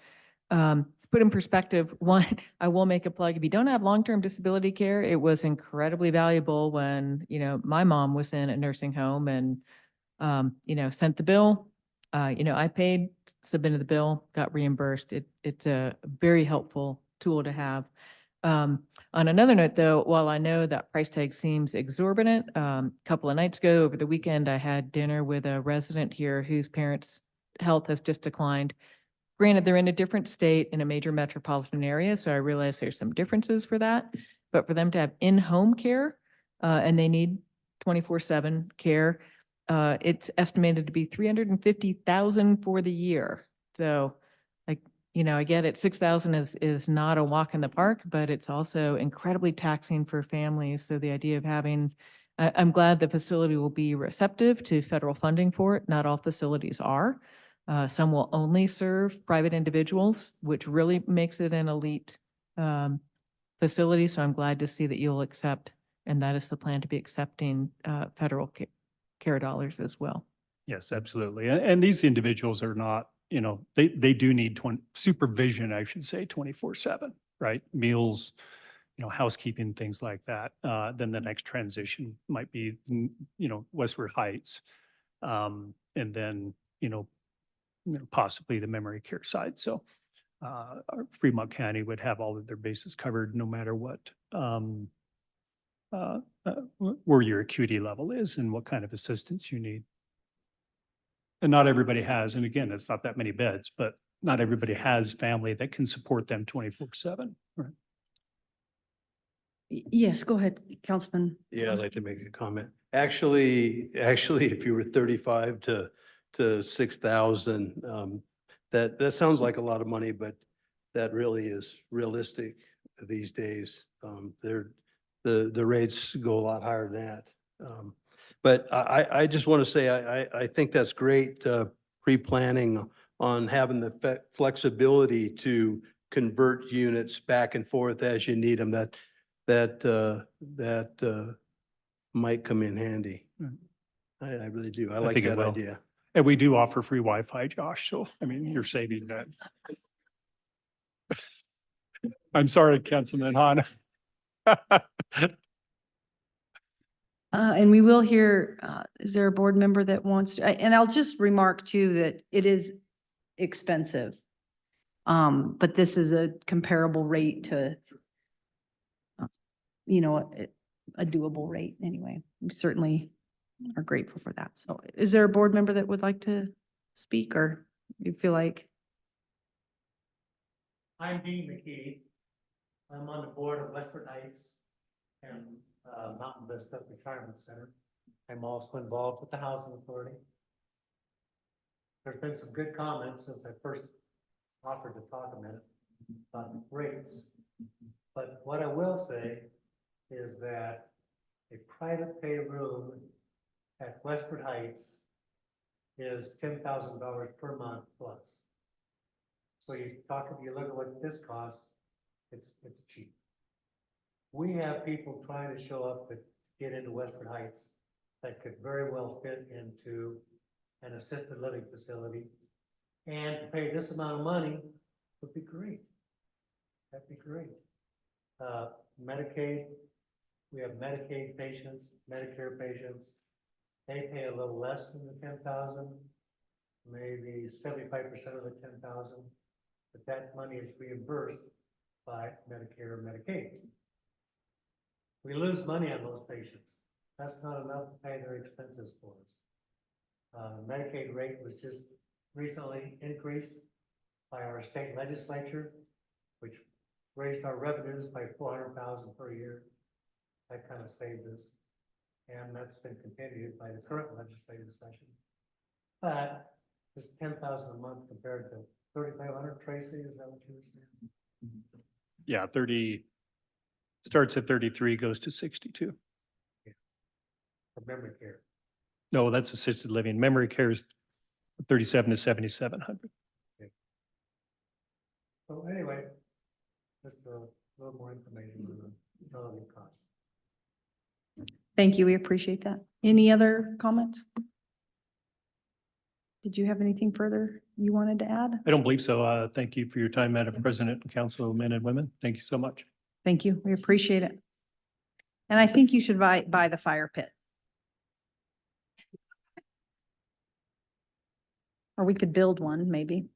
Put in perspective, one, I will make a plug. If you don't have long-term disability care, it was incredibly valuable when, my mom was in a nursing home and, sent the bill. I paid, submitted the bill, got reimbursed. It's a very helpful tool to have. On another note, though, while I know that price tag seems exorbitant, a couple of nights ago over the weekend, I had dinner with a resident here whose parents' health has just declined. Granted, they're in a different state in a major metropolitan area, so I realize there's some differences for that. But for them to have in-home care, and they need 24/7 care, it's estimated to be $350,000 for the year. So, I get it, 6,000 is not a walk in the park, but it's also incredibly taxing for families. So the idea of having, I'm glad the facility will be receptive to federal funding for it. Not all facilities are. Some will only serve private individuals, which really makes it an elite facility. So I'm glad to see that you'll accept, and that is the plan, to be accepting federal care dollars as well. Yes, absolutely. And these individuals are not, they do need supervision, I should say, 24/7, right? Meals, housekeeping, things like that. Then the next transition might be, Westward Heights. And then, possibly the memory care side. So Fremont County would have all of their bases covered no matter what, where your acuity level is and what kind of assistance you need. And not everybody has, and again, it's not that many beds, but not everybody has family that can support them 24/7. Right. Yes, go ahead, Councilman. Yeah, I'd like to make a comment. Actually, if you were 35 to 6,000, that sounds like a lot of money, but that really is realistic these days. The rates go a lot higher than that. But I just want to say, I think that's great, pre-planning on having the flexibility to convert units back and forth as you need them. That might come in handy. I really do. I like think it that will. idea. And we do offer free Wi-Fi, Josh. So, I mean, you're saving that. I'm sorry, Councilman Hahn. And we will hear, is there a board member that wants to, and I'll just remark too, that it is expensive. But this is a comparable rate to you know, a doable rate anyway. We certainly are grateful for that. So is there a board member that would like to speak, or you feel like? I'm Dean McKee. I'm on the board of Westford Heights and Mountain Vista Retirement Center. I'm also involved with the Housing Authority. There's been some good comments since I first offered to talk a minute about rates. But what I will say is that a private pay room at Westford Heights is $10,000 per month plus. So you look at what this costs, it's cheap. We have people trying to show up to get into Westford Heights that could very well fit into an assisted living facility. And to pay this amount of money would be great. That'd be great. Medicaid, we have Medicaid patients, Medicare patients. They pay a little less than the 10,000, maybe 75% of the 10,000, but that money is reimbursed by Medicare or Medicaid. We lose money on those patients. That's not enough to pay their expenses for us. Medicaid rate was just recently increased by our state legislature, which raised our revenues by $400,000 per year. That kind of saved us. And that's been continued by the current legislative session. But it's 10,000 a month compared to 3,500. Tracy, is that what you were saying? Yeah, 30, starts at 33, goes to 62. For memory care. No, that's assisted living. Memory care is 37 to 7,700. So anyway, just a little more information on the utility costs. Thank you. We appreciate that. Any other comments? Did you have anything further you wanted to add? I don't believe so. Thank you for your time, Madam President and Councilmen and women. Thank you so much. Thank you. We appreciate it. And I think you should buy the fire pit. Or we could build one, maybe.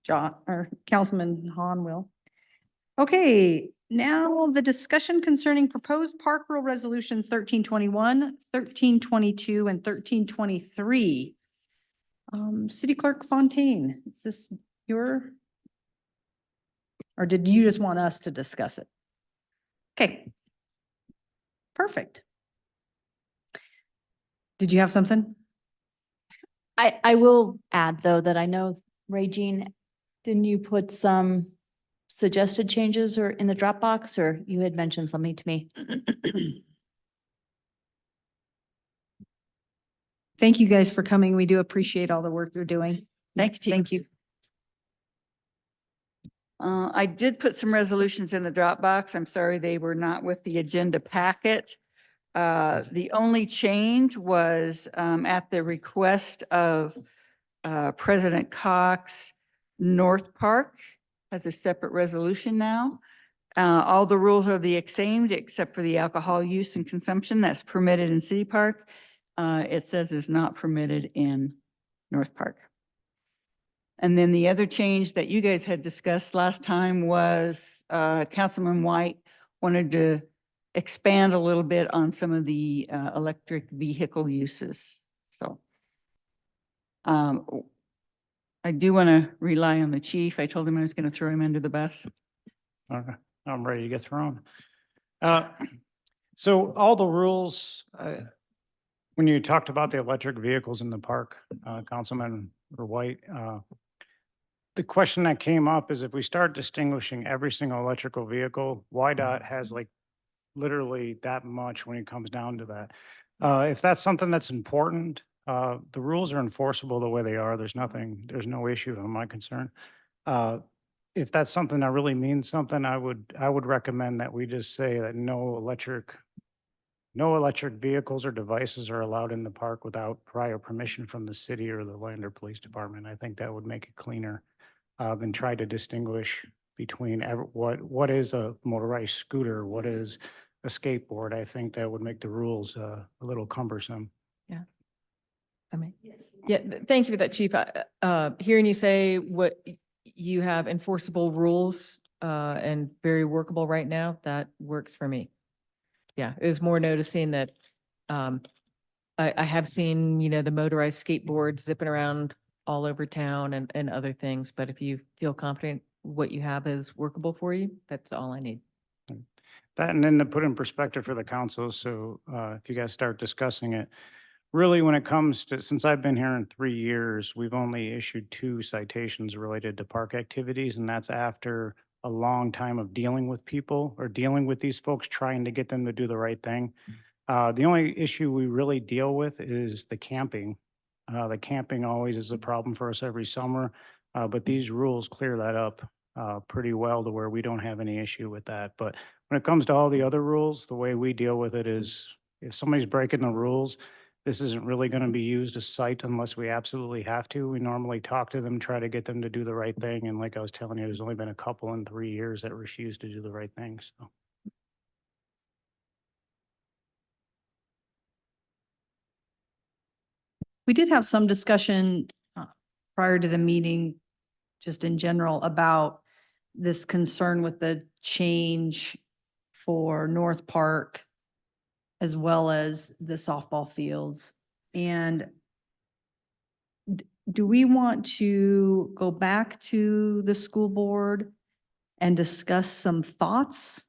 John or Councilman Hahn will. Okay, now the discussion concerning proposed park rule resolutions 1321, 1322, and 1323. City Clerk Fontaine, is this your? Or did you just want us to discuss it? Okay. Perfect. Did you have something? I will add, though, that I know, Regine, didn't you put some suggested changes or in the Dropbox, or you had mentioned something to me? Thank you guys for coming. We do appreciate all the work you're doing. Thank you. Thank you. I did put some resolutions in the Dropbox. I'm sorry they were not with the agenda packet. The only change was at the request of President Cox, North Park has a separate resolution now. All the rules are the same except for the alcohol use and consumption that's permitted in City Park. It says is not permitted in North Park. And then the other change that you guys had discussed last time was Councilman White wanted to expand a little bit on some of the electric vehicle uses. So I do want to rely on the chief. I told him I was going to throw him under the bus. Okay, I'm ready to get thrown. So all the rules, when you talked about the electric vehicles in the park, Councilman White, the question that came up is if we start distinguishing every single electrical vehicle, YDOT has like literally that much when it comes down to that. If that's something that's important, the rules are enforceable the way they are. There's no issue in my concern. If that's something that really means something, I would recommend that we just say that no electric vehicles or devices are allowed in the park without prior permission from the city or the Lander Police Department. I think that would make it cleaner than try to distinguish between what is a motorized scooter, what is a skateboard. I think that would make the rules a little cumbersome. Thank you for that, Chief. Hearing you say what you have enforceable rules, and very workable right now, that works for me. Yeah, it was more noticing that I have seen, the motorized skateboards zipping around all over town and other things, but if you feel confident what you have is workable for you, that's all I need. That, and then to put in perspective for the council, so if you guys start discussing it, really when it comes to, since I've been here in 3 years, we've only issued 2 citations related to park activities, and that's after a long time of dealing with people or dealing with these folks, trying to get them to do the right thing. The only issue we really deal with is the camping. The camping always is a problem for us every summer, but these rules clear that up pretty well to where we don't have any issue with that. But when it comes to all the other rules, the way we deal with it is if somebody's breaking the rules, this isn't really going to be used as cite unless we absolutely have to. We normally talk to them, try to get them to do the right thing. And like I was telling you, there's only been a couple in 3 years that refuse to do the right thing. So. We did have some discussion prior to the meeting, just in general, about this concern with the change for North Park as well as the softball fields. And do we want to go back to the school board and discuss some thoughts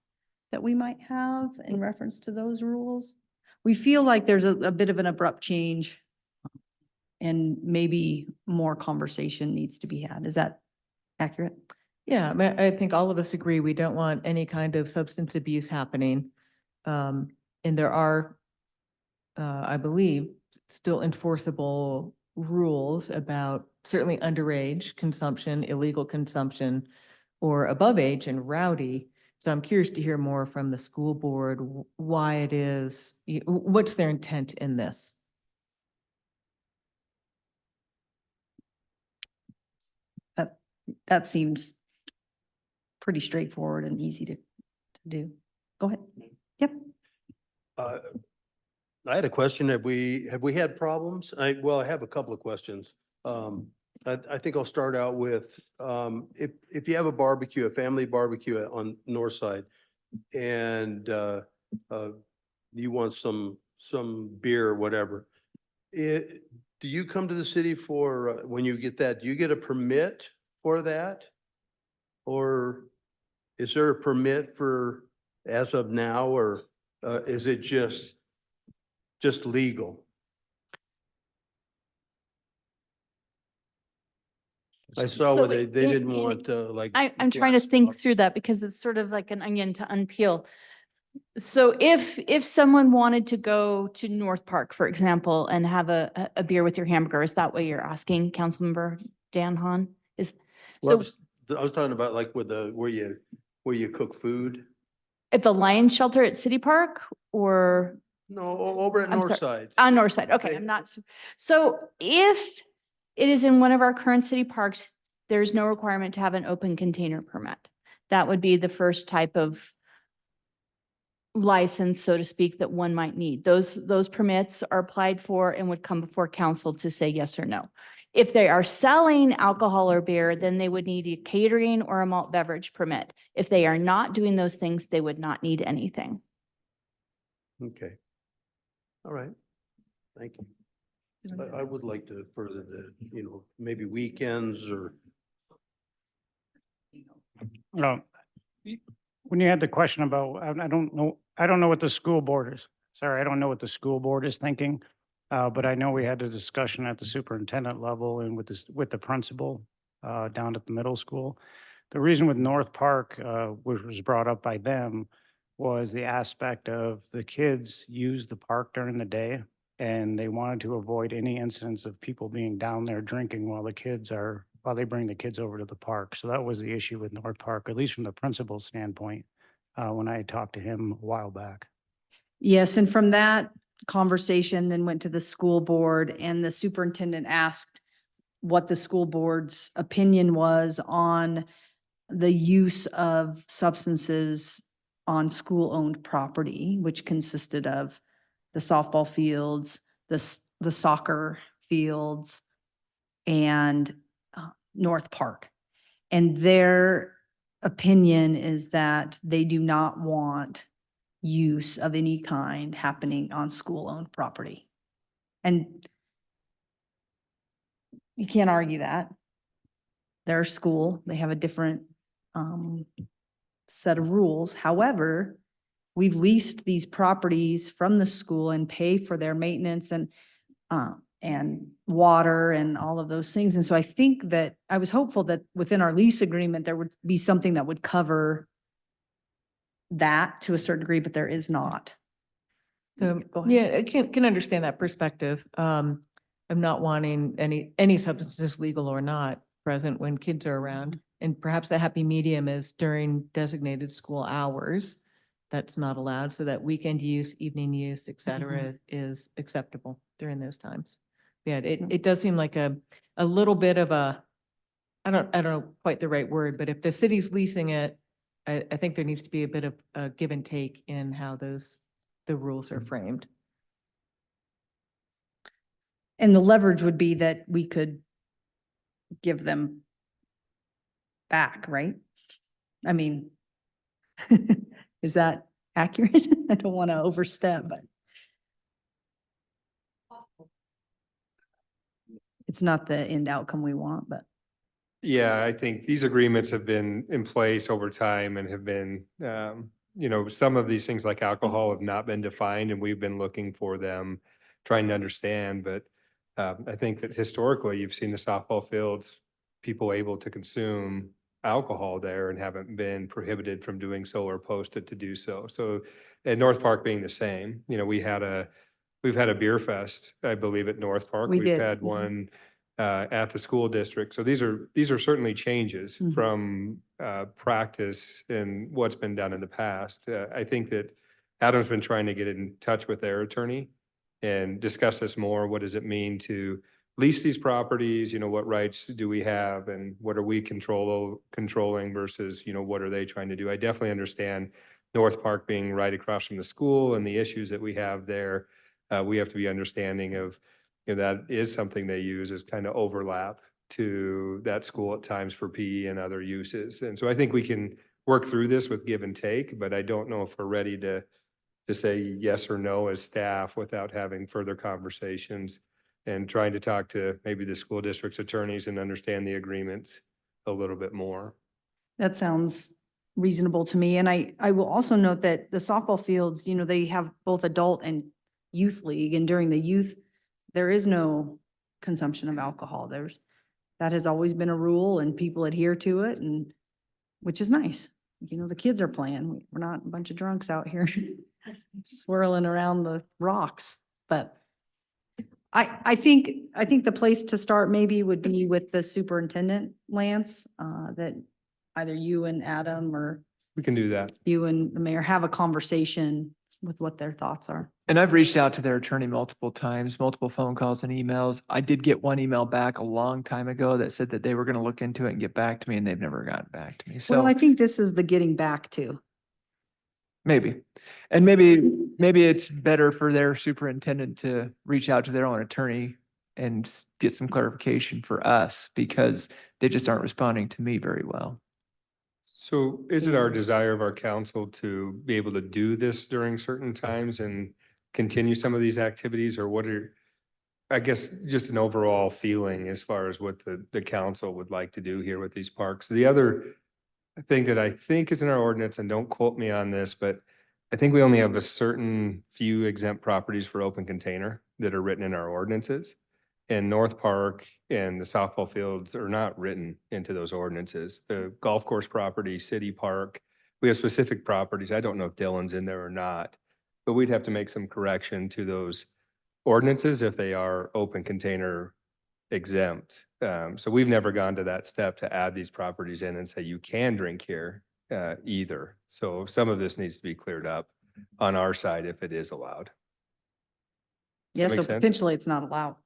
that we might have in reference to those rules? We feel like there's a bit of an abrupt change and maybe more conversation needs to be had. Is that accurate? Yeah, I mean, I think all of us agree we don't want any kind of substance abuse happening. And there are, I believe, still enforceable rules about certainly underage consumption, illegal consumption, or above age and rowdy. So I'm curious to hear more from the school board, why it is, what's their intent in this? That seems pretty straightforward and easy to do. Go ahead. Yep. I had a question. Have we had problems? I have a couple of questions. I think I'll start out with, if you have a barbecue, a family barbecue on North Side, and you want some beer or whatever, do you come to the city for, when you get that, do you get a permit for that? Or is there a permit for, as of now, or is it just legal? I saw where So they didn't in- want like. I'm trying to gas think pump. through that because it's sort of like an onion to unpeel. So if someone wanted to go to North Park, for example, and have a beer with your hamburger, is that what you're asking, Councilmember Dan Hahn? Well, So I was talking about like with where you cook food. at the Lion Shelter at City Park or? No, over at I'm North sorry, Side. on North Side, okay, Okay. I'm not, so if it is in one of our current city parks, there's no requirement to have an open container permit. That would be the first type of license, so to speak, that one might need. Those permits are applied for and would come before council to say yes or no. If they are selling alcohol or beer, then they would need a catering or a malt beverage permit. If they are not doing those things, they would not need anything. Okay. All right. Thank you. I would like to further maybe weekends or. When you had the question about, I don't know what the school board is. Sorry, I don't know what the school board is thinking. But I know we had a discussion at the superintendent level and with the principal down at the middle school. The reason with North Park, which was brought up by them, was the aspect of the kids use the park during the day, and they wanted to avoid any incidents of people being down there drinking while they bring the kids over to the park. So that was the issue with North Park, at least from the principal's standpoint, when I talked to him a while back. Yes, and from that conversation then went to the school board and the superintendent asked what the school board's opinion was on the use of substances on school-owned property, which consisted of the softball fields, the soccer fields, and North Park. And their opinion is that they do not want use of any kind happening on school-owned property. And you can't argue that. They're a school, they have a different set of rules. However, we've leased these properties from the school and pay for their maintenance and water and all of those things. And so I think that I was hopeful that within our lease agreement, there would be something that would cover that to a certain degree, but there is not. Go ahead. Yeah, I can understand that perspective. I'm not wanting any substances, legal or not, present when kids are around. And perhaps the happy medium is during designated school hours. That's not allowed, so that weekend use, evening use, et cetera, is acceptable during those times. Yeah, it does seem like a little bit of a, I don't know quite the right word, but if the city's leasing it, I think there needs to be a bit of a give and take in how the rules are framed. And the leverage would be that we could give them back, right? I mean, is that accurate? I don't want to overstep, but it's not the end outcome we want, but Yeah, I think these agreements have been in place over time and have been, some of these things like alcohol have not been defined and we've been looking for them, trying to understand. But I think that historically you've seen the softball fields, people able to consume alcohol there and haven't been prohibited from doing so or posted to do so. So at North Park being the same, we've had a beer fest, I believe, at North Park. We We've did. had one at the school district. So these are certainly changes Mhm. from practice and what's been done in the past. I think that Adam's been trying to get in touch with their attorney and discuss this more. What does it mean to lease these properties? What rights do we have and what are we controlling versus, what are they trying to do? I definitely understand North Park being right across from the school and the issues that we have there. We have to be understanding of, that is something they use as kind of overlap to that school at times for PE and other uses. And so I think we can work through this with give and take, but I don't know if we're ready to say yes or no as staff without having further conversations and trying to talk to maybe the school district's attorneys and understand the agreements a little bit more. that sounds reasonable to me. And I will also note that the softball fields, they have both adult and youth league, and during the youth, there is no consumption of alcohol. That has always been a rule and people adhere to it, and which is nice. The kids are playing. We're not a bunch of drunks out here swirling around the rocks. But I think the place to start maybe would be with the superintendent, Lance, that either you and Adam or We can do that. you and the mayor have a conversation with what their thoughts are. And I've reached out to their attorney multiple times, multiple phone calls and emails. I did get one email back a long time ago that said that they were going to look into it and get back to me, and they've never gotten back to me. Well, So I think this is the getting back to. maybe, and maybe it's better for their superintendent to reach out to their own attorney and get some clarification for us, because they just aren't responding to me very well. So is it our desire of our council to be able to do this during certain times and continue some of these activities, or what are, I guess, just an overall feeling as far as what the council would like to do here with these parks? The other thing that I think is in our ordinance, and don't quote me on this, but I think we only have a certain few exempt properties for open container that are written in our ordinances. And North Park and the softball fields are not written into those ordinances. The golf course property, city park, we have specific properties. I don't know if Dillon's in there or not, but we'd have to make some correction to those ordinances if they are open container exempt. So we've never gone to that step to add these properties in and say you can drink here either. So some of this needs to be cleared up on our side if it is allowed. Yeah, so make sense? potentially it's not allowed.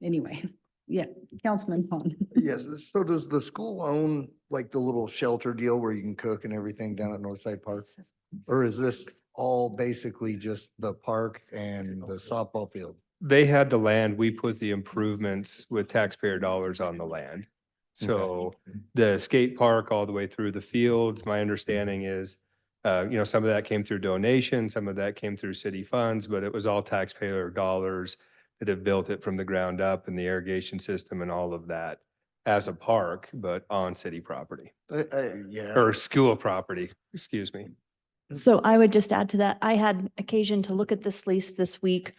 Anyway, yeah, Councilman Vaughn. Yes, so does the school own like the little shelter deal where you can cook and everything down at Northside Park? Or is this all basically just the park and the softball field? They had the land, we put the improvements with taxpayer dollars on the land. So the skate park all the way through the fields, my understanding is, some of that came through donation, some of that came through city funds, but it was all taxpayer dollars that have built it from the ground up and the irrigation system and all of that as a park, but on city property Yeah. or school property, excuse me. So I would just add to that, I had occasion to look at this lease this week.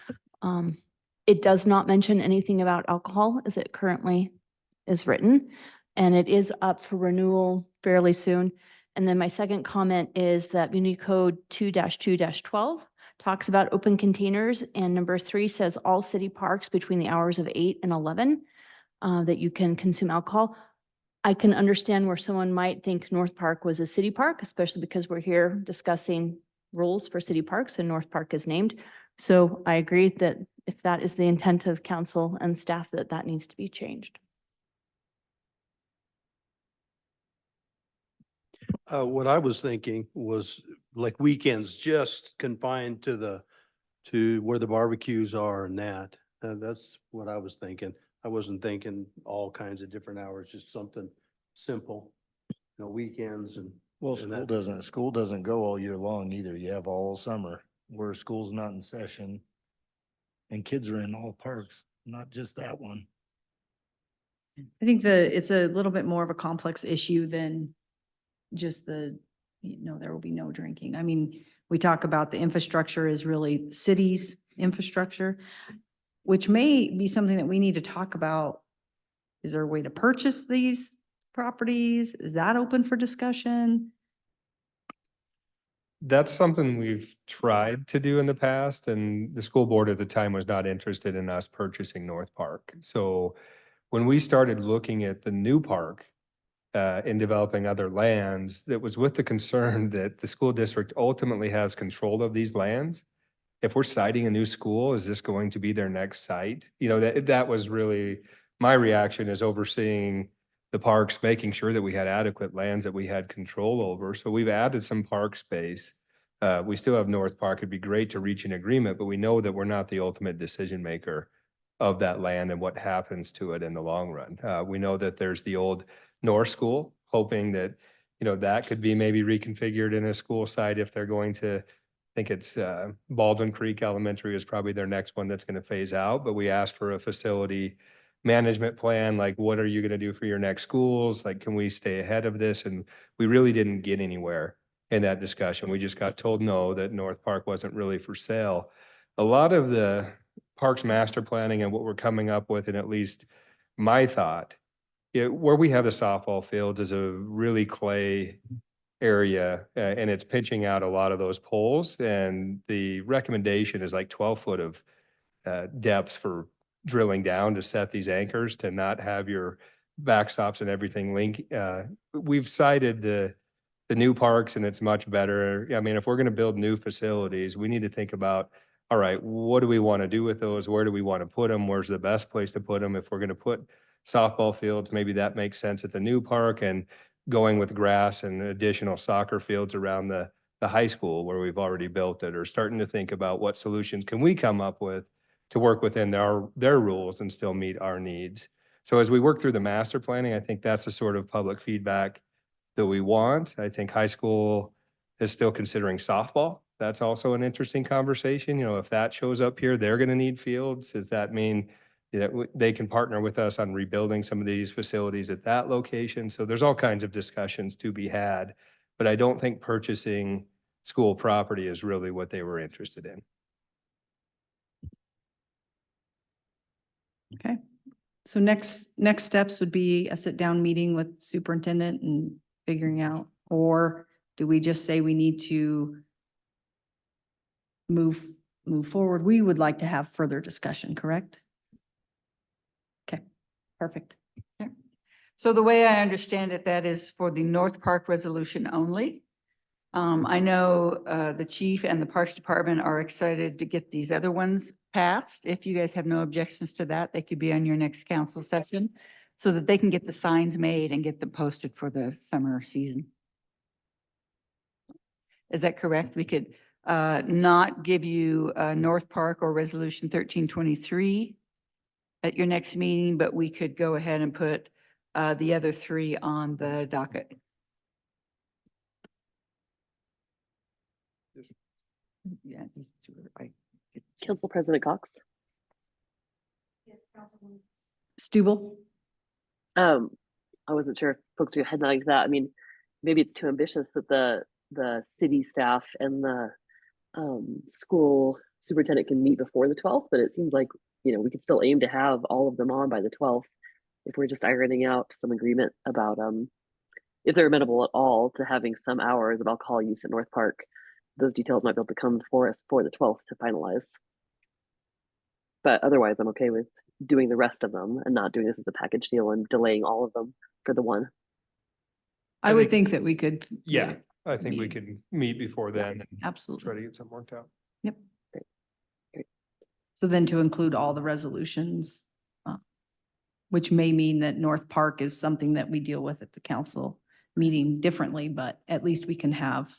It does not mention anything about alcohol as it currently is written, and it is up for renewal fairly soon. And then my second comment is that Muni Code 2-2-12 talks about open containers, and number 3 says all city parks between the hours of 8 and 11 that you can consume alcohol. I can understand where someone might think North Park was a city park, especially because we're here discussing rules for city parks and North Park is named. So I agree that if that is the intent of council and staff, that needs to be changed. What I was thinking was like weekends just confined to where the barbecues are and that. That's what I was thinking. I wasn't thinking all kinds of different hours, just something simple, weekends and. Well, and that- school doesn't go all year long either. You have all summer where school's not in session. And kids are in all parks, not just that one. I think it's a little bit more of a complex issue than just there will be no drinking. I mean, we talk about the infrastructure is really cities' infrastructure, which may be something that we need to talk about. Is there a way to purchase these properties? Is that open for discussion? That's something we've tried to do in the past, and the school board at the time was not interested in us purchasing North Park. So when we started looking at the new park, in developing other lands, that was with the concern that the school district ultimately has control of these lands. If we're siting a new school, is this going to be their next site? That was really my reaction, is overseeing the parks, making sure that we had adequate lands that we had control over. So we've added some park space. We still have North Park. It'd be great to reach an agreement, but we know that we're not the ultimate decision maker of that land and what happens to it in the long run. We know that there's the old North School, hoping that, that could be maybe reconfigured in a school site if they're going to. I think it's Baldwin Creek Elementary is probably their next one that's going to phase out, but we asked for a facility management plan, like what are you going to do for your next schools? Like, can we stay ahead of this? And we really didn't get anywhere in that discussion. We just got told no, that North Park wasn't really for sale. A lot of the parks master planning and what we're coming up with, and at least my thought, where we have the softball fields is a really clay area, and it's pitching out a lot of those poles. And the recommendation is like 12 foot of depth for drilling down to set these anchors to not have your backstops and everything link. We've cited the new parks, and it's much better. I mean, if we're going to build new facilities, we need to think about, all right, what do we want to do with those? Where do we want to put them? Where's the best place to put them? If we're going to put softball fields, maybe that makes sense at the new park, and going with grass and additional soccer fields around the high school where we've already built it, or starting to think about what solutions can we come up with to work within their rules and still meet our needs. So as we work through the master planning, I think that's the sort of public feedback that we want. I think high school is still considering softball. That's also an interesting conversation. If that shows up here, they're going to need fields. Does that mean they can partner with us on rebuilding some of these facilities at that location? So there's all kinds of discussions to be had, but I don't think purchasing school property is really what they were interested in. Okay. So next steps would be a sit-down meeting with superintendent and figuring out, or do we just say we need to move forward? We would like to have further discussion, correct? Okay, perfect. So the way I understand it, that is for the North Park resolution only. I know the chief and the Parks Department are excited to get these other ones passed. If you guys have no objections to that, they could be on your next council session so that they can get the signs made and get them posted for the summer season. Is that correct? We could not give you North Park or Resolution 1323 at your next meeting, but we could go ahead and put the other three on the docket. Yeah, these two are, Council President Cox. Stubble? I wasn't sure if folks are head nodding to that. I mean, maybe it's too ambitious that the city staff and the school superintendent can meet before the 12th, but it seems like, you know, we could still aim to have all of them on by the 12th if we're just ironing out some agreement about if they're amenable at all to having some hours of alcohol use at North Park. Those details might be able to come for us for the 12th to finalize. But otherwise, I'm okay with doing the rest of them and not doing this as a package deal and delaying all of them for the one. I would think that we could. Yeah, I think we meet. could meet before then and Absolutely. try to get something worked out. Yep. Great. So then to include all the resolutions, which may mean that North Park is something that we deal with at the council meeting differently, but at least we can have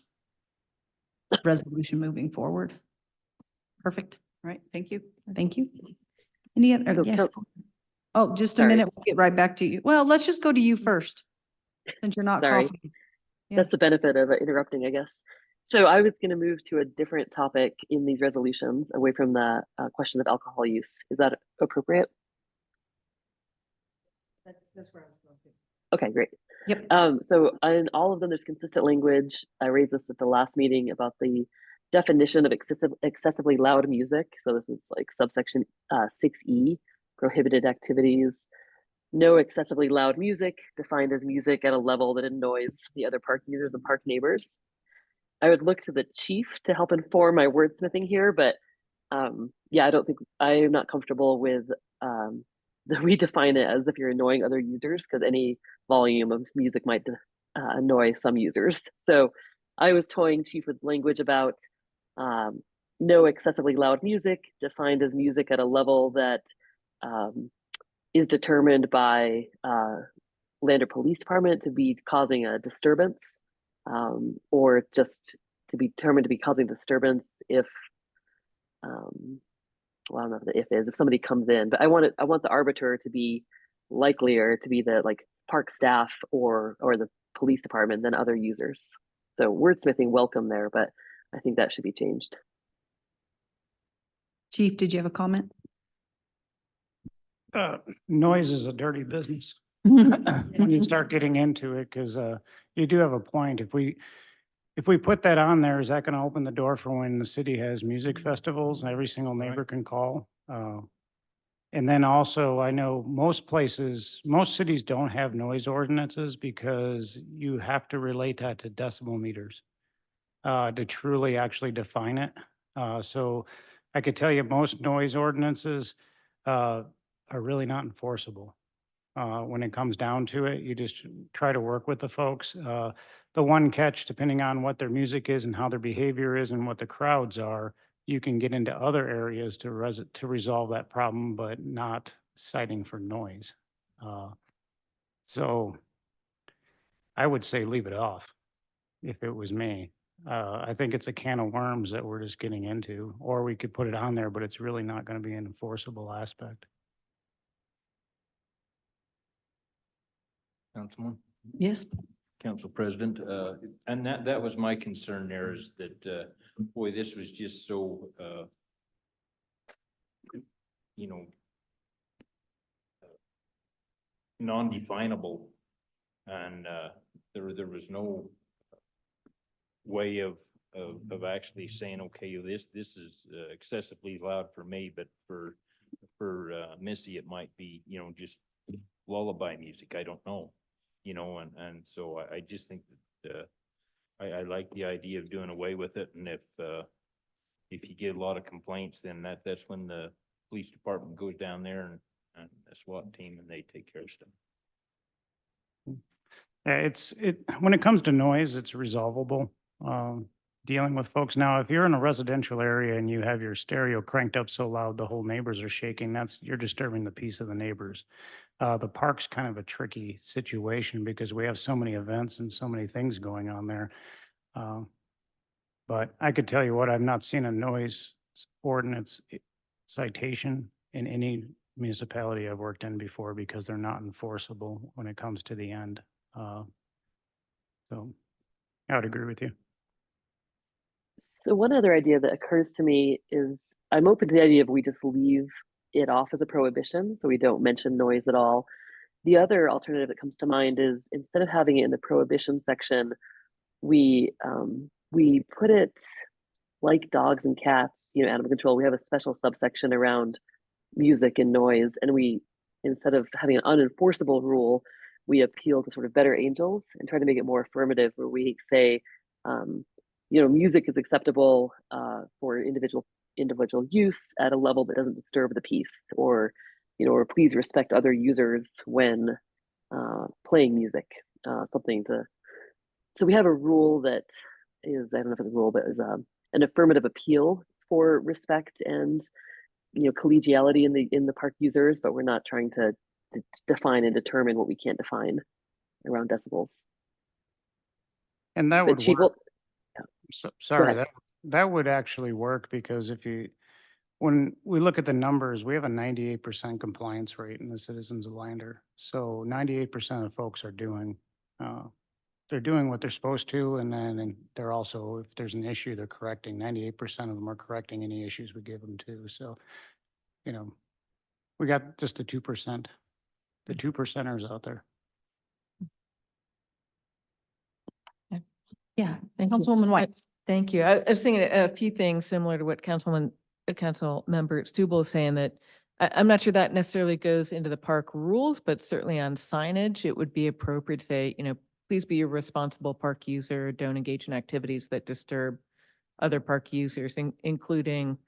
resolution moving forward. Perfect. right, thank you. Thank you. Any other, So yes. Kel- Oh, just a Sorry. minute. We'll get right back to you. Well, let's just go to you first, since you're not Sorry. coughing. Yeah. That's the benefit of interrupting, I guess. So I was going to move to a different topic in these resolutions, away from the question of alcohol use. Is that appropriate? That's where I was going to. Okay, great. Yep. So in all of them, there's consistent language. I raised this at the last meeting about the definition of excessively loud music. So this is like subsection 6E, prohibited activities. No excessively loud music, defined as music at a level that annoys the other park users and park neighbors. I would look to the chief to help inform my wordsmithing here, but yeah, I'm not comfortable with that we define it as if you're annoying other users, because any volume of music might annoy some users. So I was toying chief with language about no excessively loud music, defined as music at a level that is determined by Lander Police Department to be causing a disturbance, or just to be determined to be causing disturbance if well, I don't know what the if is, if somebody comes in, but I want the arbiter to be likelier to be the like park staff or the police department than other users. So wordsmithing welcome there, but I think that should be changed. Chief, did you have a comment? Noise is a dirty business when you start getting into it, because you do have a point. If we put that on there, is that going to open the door for when the city has music festivals and every single neighbor can call? And then also, I know most cities don't have noise ordinances because you have to relate that to decibel meters to truly actually define it. So I could tell you most noise ordinances are really not enforceable. When it comes down to it, you just try to work with the folks. The one catch, depending on what their music is and how their behavior is and what the crowds are, you can get into other areas to resolve that problem, but not citing for noise. So I would say leave it off if it was me. I think it's a can of worms that we're just getting into, or we could put it on there, but it's really not going to be an enforceable aspect. Councilman? Yes. Council President, and that was my concern there, is that, boy, this was just so, you know, non-definable, and there was no way of actually saying, okay, this is excessively loud for me, but for Missy it might be, you know, just lullaby music. I don't know. You know, and so I just think that I like the idea of doing away with it. And if you get a lot of complaints, then that's when the police department goes down there and the SWAT team, and they take care of stuff. Yeah, when it comes to noise, it's resolvable. Dealing with folks now, if you're in a residential area and you have your stereo cranked up so loud the whole neighbors are shaking, you're disturbing the peace of the neighbors. The park's kind of a tricky situation because we have so many events and so many things going on there. But I could tell you what, I've not seen a noise ordinance citation in any municipality I've worked in before because they're not enforceable when it comes to the end. So I would agree with you. So one other idea that occurs to me is I'm open to the idea of we just leave it off as a prohibition, so we don't mention noise at all. The other alternative that comes to mind is instead of having it in the prohibition section, we put it like dogs and cats, animal control. We have a special subsection around music and noise, and we, instead of having an unenforceable rule, we appeal to sort of better angels and try to make it more affirmative, where we say, um, music is acceptable for individual use at a level that doesn't disturb the peace, or please respect other users when playing music. Something to So we have a rule that is, I don't know if it's a rule, but is an affirmative appeal for respect and collegiality in the park users, but we're not trying to define and determine what we can't define around decibels. And that But would Chief, work. yeah, Sorry, ahead. that would actually work because when we look at the numbers, we have a 98% compliance rate in the citizens of Lander. So 98% of folks are they're doing what they're supposed to, and they're also, if there's an issue, they're correcting. 98% of them are correcting any issues we give them too. So, we got just the 2%, the 2%ers out there. Yeah, thank you. Councilwoman White. Thank you. I was thinking a few things similar to what Council Member Stubble is saying, that I'm not sure that necessarily goes into the park rules, but certainly on signage, it would be appropriate to say, please be a responsible park user. Don't engage in activities that disturb other park users, including,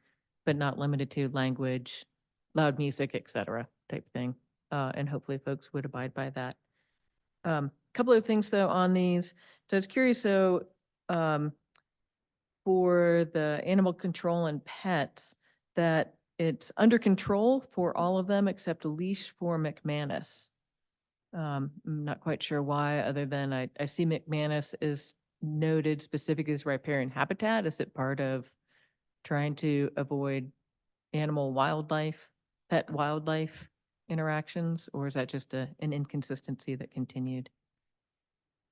but not limited to, language, loud music, et cetera, type thing. And hopefully folks would abide by that. Couple of things though on these. So I was curious, so for the animal control and pets, that it's under control for all of them except a leash for McManus. I'm not quite sure why, other than I see McManus is noted specifically as riparian habitat. Is it part of trying to avoid pet wildlife interactions, or is that just an inconsistency that continued?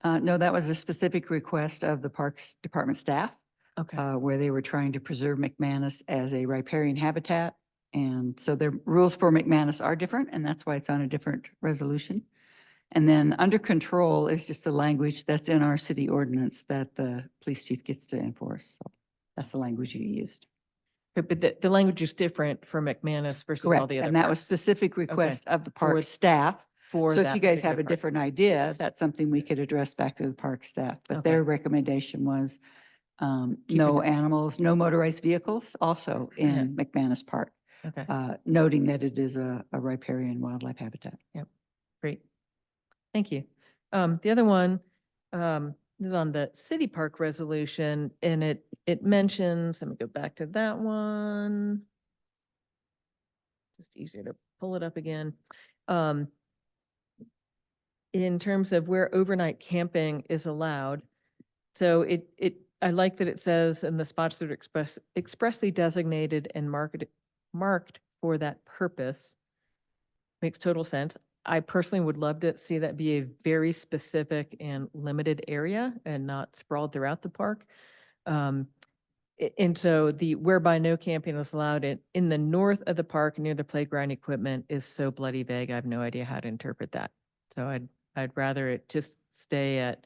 No, that was a specific request of the Parks Department staff, Okay. where they were trying to preserve McManus as a riparian habitat. And so the rules for McManus are different, and that's why it's on a different resolution. And then under control is just the language that's in our city ordinance that the police chief gets to enforce. So that's the language you used. But the language is different for McManus versus all Correct. the other And that was parks. specific request of the park For- staff. For So if that you guys have particular a park. different idea, that's something we could address back to the park staff. But Okay. their recommendation was Keep no it- animals, no motorized vehicles also in McManus Park, Okay, noting that it is a riparian wildlife habitat. great. Thank you. The other one is on the city park resolution, and it mentions, let me go back to that one. Just easier to pull it up again. In terms of where overnight camping is allowed. So I like that it says in the spots that are expressly designated and marked for that purpose. Makes total sense. I personally would love to see that be a very specific and limited area and not sprawled throughout the park. And so the whereby no camping is allowed in the north of the park near the playground equipment is so bloody vague. I have no idea how to interpret that. So I'd rather it just stay at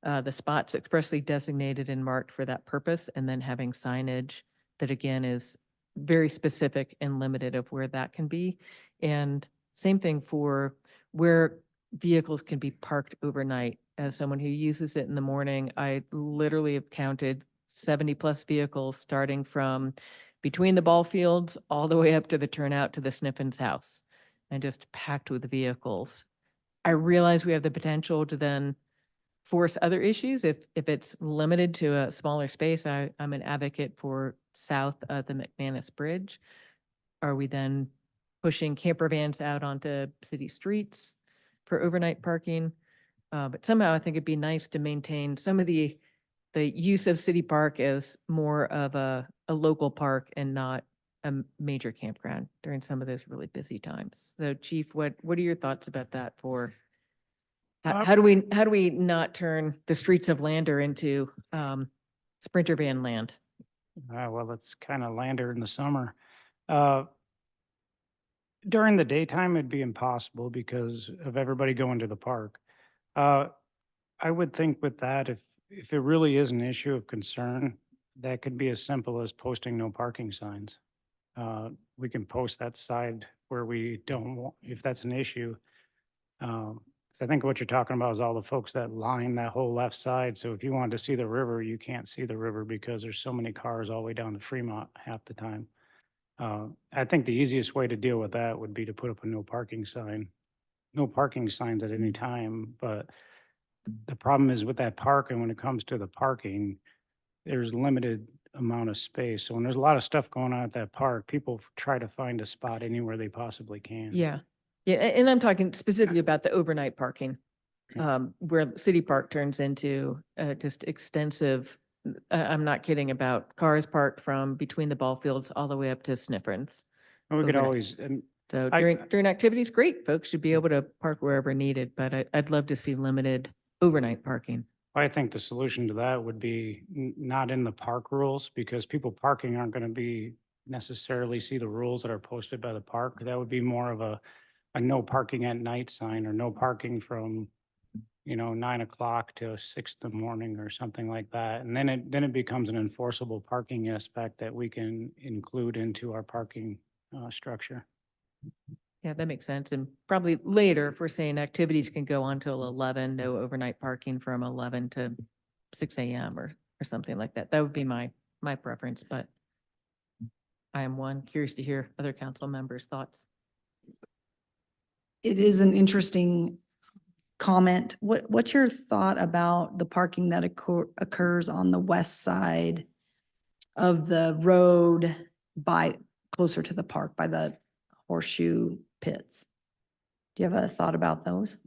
the spots expressly designated and marked for that purpose, and then having signage that again is very specific and limited of where that can be. And same thing for where vehicles can be parked overnight. As someone who uses it in the morning, I literally have counted 70+ vehicles starting from between the ball fields all the way up to the turnout to the Sniffen's house, and just packed with vehicles. I realize we have the potential to then force other issues if it's limited to a smaller space. I'm an advocate for south of the McManus Bridge. Are we then pushing camper vans out onto city streets for overnight parking? But somehow I think it'd be nice to maintain some of the use of City Park as more of a local park and not major campground during some of those really busy times. So Chief, what are your thoughts about that for? How do we not turn the streets of Lander into Sprinter van land? Well, it's kind of lander in the summer. During the daytime, it'd be impossible because of everybody going to the park. I would think with that, if it really is an issue of concern, that could be as simple as posting no parking signs. We can post that side where we don't want, if that's an issue. 'Cause I think what you're talking about is all the folks that line that whole left side. So if you wanted to see the river, you can't see the river because there's so many cars all the way down to Fremont half the time. I think the easiest way to deal with that would be to put up a no parking sign. No parking signs at any time, but the problem is with that park, and when it comes to the parking, there's limited amount of space. So when there's a lot of stuff going on at that park, people try to find a spot anywhere they possibly can. Yeah. Yeah. And I'm talking specifically about the overnight parking, where City Park turns into just extensive. I'm not kidding about cars parked from between the ball fields all the way up to Snifferins. And we could overnight. always, and So I- during activities, great, folks should be able to park wherever needed, but I'd love to see limited overnight parking. I think the solution to that would be not in the park rules, because people parking aren't going to be necessarily see the rules that are posted by the park. That would be more of a no parking at night sign, or no parking from, 9 o'clock to 6 in the morning or something like that. And then it becomes an enforceable parking aspect that we can include into our parking structure. Yeah, that makes sense. And probably later, if we're saying activities can go on till 11, no overnight parking from 11 to 6 a.m. or something like that. That would be my preference, but I am curious to hear other council members' thoughts. It is an interesting comment. What's your thought about the parking that occurs on the west side of the road closer to the park by the horseshoe pits? Do you have a thought about those?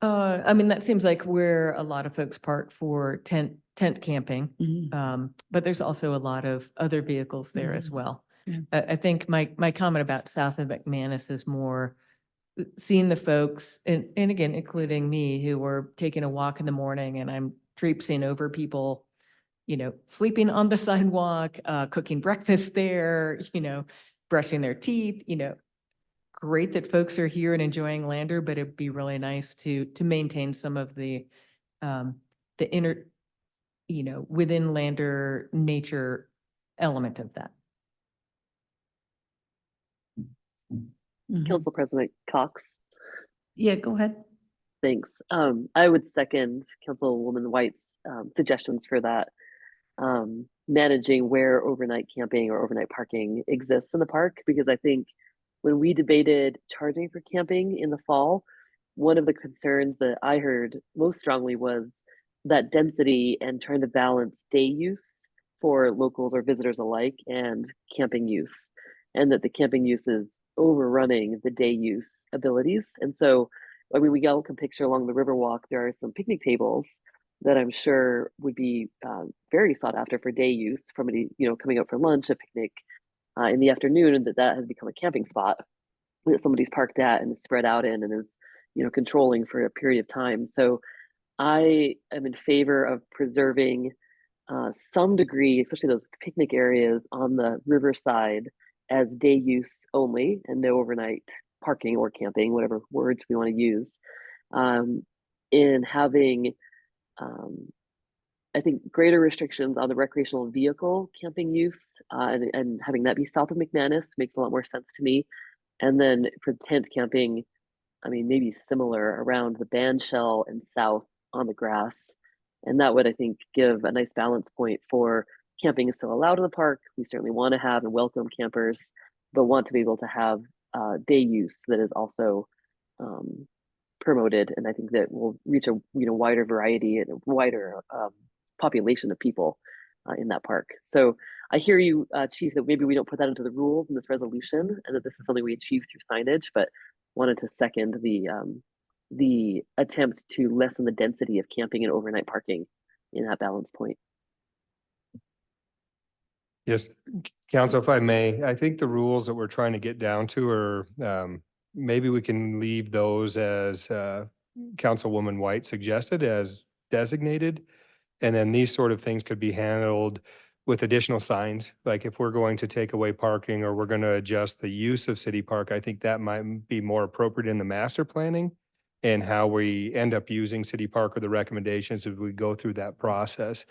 I mean, that seems like where a lot of folks park for tent camping. But there's also a lot of other vehicles there as well. Yeah. I think my comment about south of McManus is more seeing the folks, and again, including me, who were taking a walk in the morning, and I'm traipsing over people, sleeping on the sidewalk, cooking breakfast there, brushing their teeth, great that folks are here and enjoying Lander, but it'd be really nice to maintain some of the inner, within Lander nature element of that. Council President Cox. Yeah, go ahead. Thanks. I would second Councilwoman White's suggestions for that. Managing where overnight camping or overnight parking exists in the park, because I think when we debated charging for camping in the fall, one of the concerns that I heard most strongly was that density and trying to balance day use for locals or visitors alike and camping use, and that the camping use is overrunning the day use abilities. And so, I mean, we all can picture along the Riverwalk, there are some picnic tables that I'm sure would be very sought after for day use, from coming out for lunch, a picnic in the afternoon, and that has become a camping spot that somebody's parked at and is spread out in and is, controlling for a period of time. So I am in favor of preserving some degree, especially those picnic areas on the riverside, as day use only and no overnight parking or camping, whatever words we want to use, in having, I think, greater restrictions on the recreational vehicle camping use, and having that be south of McManus makes a lot more sense to me. And then for tent camping, I mean, maybe similar around the band shell and south on the grass. And that would, I think, give a nice balance point for camping is still allowed in the park. We certainly want to have and welcome campers, but want to be able to have day use that is also promoted. And I think that will reach a wider variety and a wider population of people in that park. So I hear you, Chief, that maybe we don't put that into the rules in this resolution, and that this is something we achieve through signage, but wanted to second the attempt to lessen the density of camping and overnight parking in that balance point. Yes, council, if I may, I think the rules that we're trying to get down to are, maybe we can leave those as, Councilwoman White suggested as designated. And then these sort of things could be handled with additional signs. Like if we're going to take away parking or we're going to adjust the use of City Park, I think that might be more appropriate in the master planning and how we end up using City Park or the recommendations as we go through that process.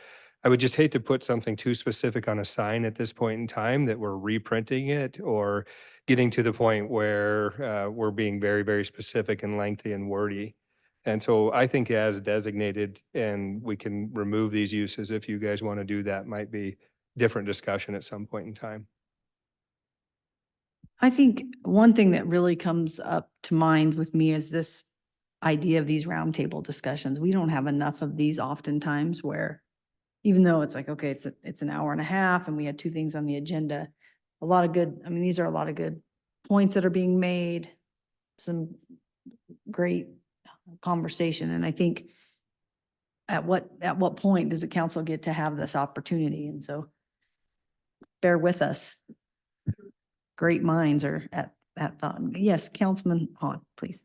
I would just hate to put something too specific on a sign at this point in time that we're reprinting it or getting to the point where we're being very, very specific and lengthy and wordy. And so I think as designated, and we can remove these uses if you guys want to do that, might be different discussion at some point in time. I think one thing that really comes up to mind with me is this idea of these roundtable discussions. We don't have enough of these oftentimes where even though it's like, okay, it's an hour and a half and we had two things on the agenda, a lot of good, I mean, these are a lot of good points that are being made, some great conversation. And I think at what point does the council get to have this opportunity? And so bear with us. Great minds are at that thought. Yes, Councilman Hahn, please.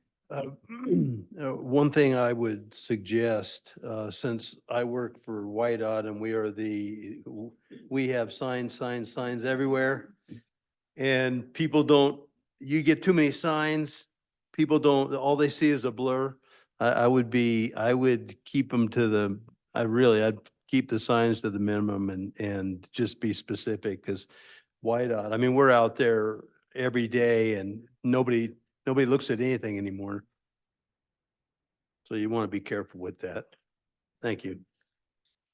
One thing I would suggest, since I work for White Odd and we have signs everywhere. And people don't, you get too many signs, people don't, all they see is a blur. I would keep them to I'd keep the signs to the minimum and just be specific because White Odd, I mean, we're out there every day and nobody looks at anything anymore. So you want to be careful with that. Thank you.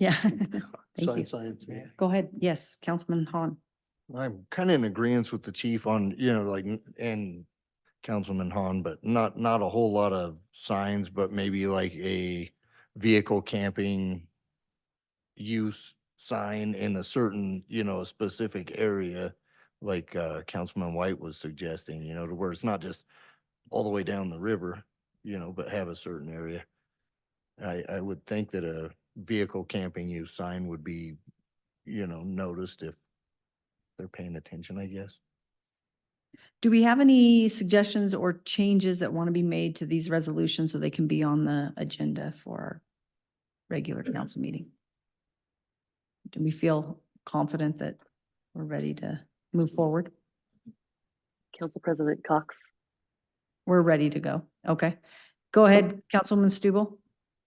Yeah. Thank you. Science. Yeah. Go ahead. Yes, Councilman Hahn. I'm kind of in agreement with the chief on, you know, like, and Councilman Hahn, but not a whole lot of signs, but maybe like a vehicle camping use sign in a certain, you know, a specific area, like Councilman White was suggesting, you know, to where it's not just all the way down the river, you know, but have a certain area. I would think that a vehicle camping use sign would be, you know, noticed if they're paying attention, I guess. Do we have any suggestions or changes that want to be made to these resolutions so they can be on the agenda for our regular council meeting? Do we feel confident that we're ready to move forward? Council President Cox. We're ready to go. Okay. Go ahead, Councilman Stubble.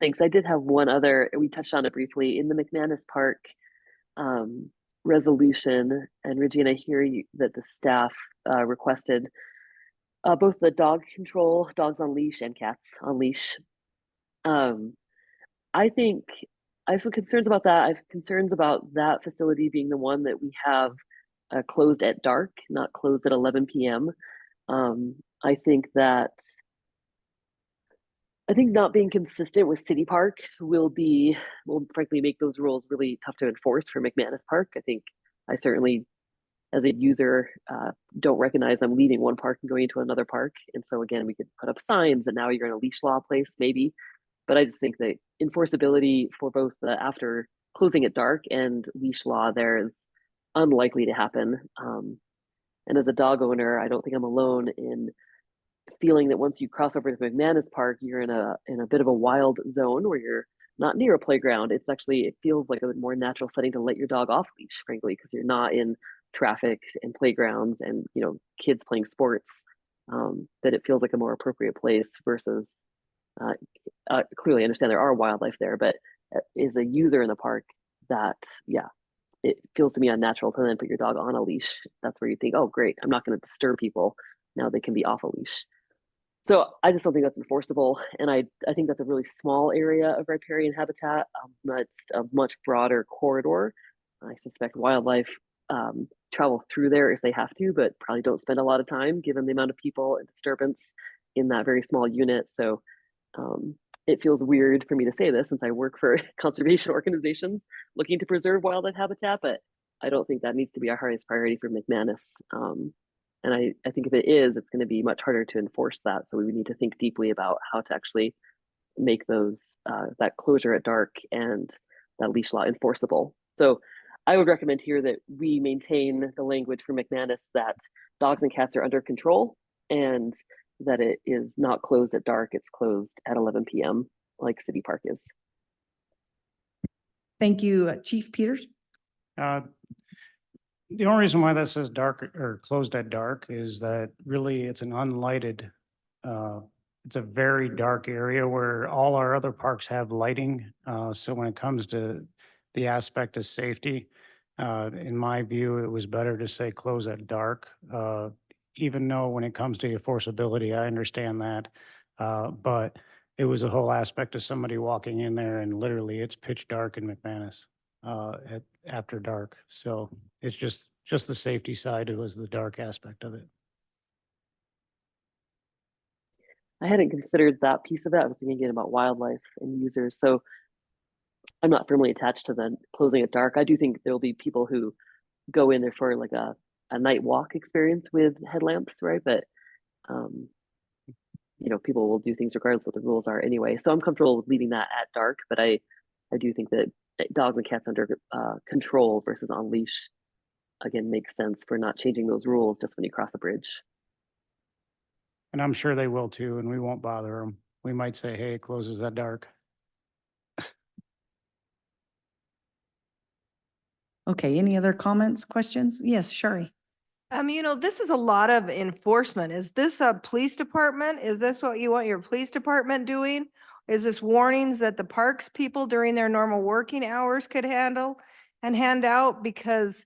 Thanks. I did have one other, we touched on it briefly, in the McManus Park resolution. And Regina, I hear that the staff requested both the dog control, dogs on leash and cats on leash. I think I have some concerns about that. I have concerns about that facility being the one that we have closed at dark, not closed at 11 p.m. I think not being consistent with City Park will frankly make those rules really tough to enforce for McManus Park. I think I certainly, as a user, don't recognize I'm leaving one park and going into another park. And so again, we could put up signs and now you're in a leash law place, maybe. But I just think that enforceability for both the after closing at dark and leash law there is unlikely to happen. And as a dog owner, I don't think I'm alone in feeling that once you cross over to McManus Park, you're in a bit of a wild zone where you're not near a playground. It feels like a more natural setting to let your dog off leash, frankly, because you're not in traffic and playgrounds and, you know, kids playing sports. That it feels like a more appropriate place versus clearly I understand there are wildlife there, but as a user in the park, it feels to me unnatural to then put your dog on a leash. That's where you think, oh, great, I'm not going to disturb people. Now they can be off a leash. So I just don't think that's enforceable. And I think that's a really small area of riparian habitat. It's a much broader corridor. I suspect wildlife travel through there if they have to, but probably don't spend a lot of time given the amount of people and disturbance in that very small unit. So it feels weird for me to say this since I work for conservation organizations looking to preserve wildlife habitat, but I don't think that needs to be our highest priority for McManus. And I think if it is, it's going to be much harder to enforce that. So we would need to think deeply about how to actually make those that closure at dark and that leash law enforceable. So I would recommend here that we maintain the language for McManus that dogs and cats are under control and that it is not closed at dark. It's closed at 11 p.m. like City Park is. Thank you, Chief Peters. The only reason why that says dark or closed at dark is that really it's an unlighted, it's a very dark area where all our other parks have lighting. So when it comes to the aspect of safety, in my view, it was better to say close at dark. Even though when it comes to enforceability, I understand that. But it was a whole aspect of somebody walking in there and literally it's pitch dark in McManus after dark. So it's just the safety side. It was the dark aspect of it. I hadn't considered that piece of it. I was thinking about wildlife and users. So I'm not firmly attached to the closing at dark. I do think there'll be people who go in there for like a night walk experience with headlamps, right? But you know, people will do things regardless of what the rules are anyway. So I'm comfortable with leaving that at dark, but I do think that dogs and cats under control versus on leash again makes sense for not changing those rules just when you cross a bridge. And I'm sure they will too, and we won't bother them. We might say, hey, it closes at dark. Okay, any other comments, questions? Yes, Shari. You know, this is a lot of enforcement. Is this a police department? Is this what you want your police department doing? Is this warnings that the parks people during their normal working hours could handle and hand out? Because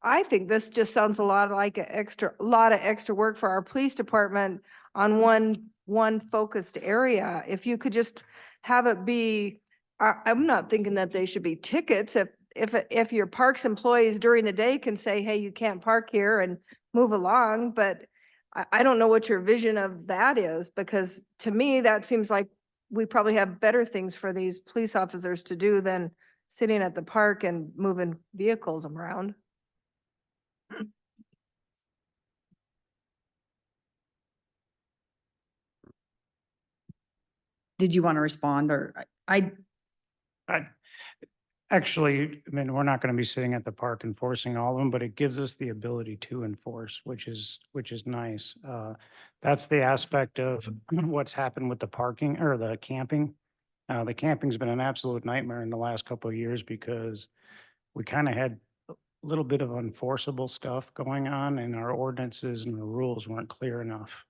I think this just sounds a lot like a lot of extra work for our police department on one focused area. If you could just have it be, I'm not thinking that they should be tickets. If your parks employees during the day can say, hey, you can't park here and move along, but I don't know what your vision of that is, because to me, that seems like we probably have better things for these police officers to do than sitting at the park and moving vehicles around. Did you want to respond or I Actually, I mean, we're not going to be sitting at the park enforcing all of them, but it gives us the ability to enforce, which is nice. That's the aspect of what's happened with the parking or the camping. The camping's been an absolute nightmare in the last couple of years because we kind of had a little bit of enforceable stuff going on and our ordinances and the rules weren't clear enough.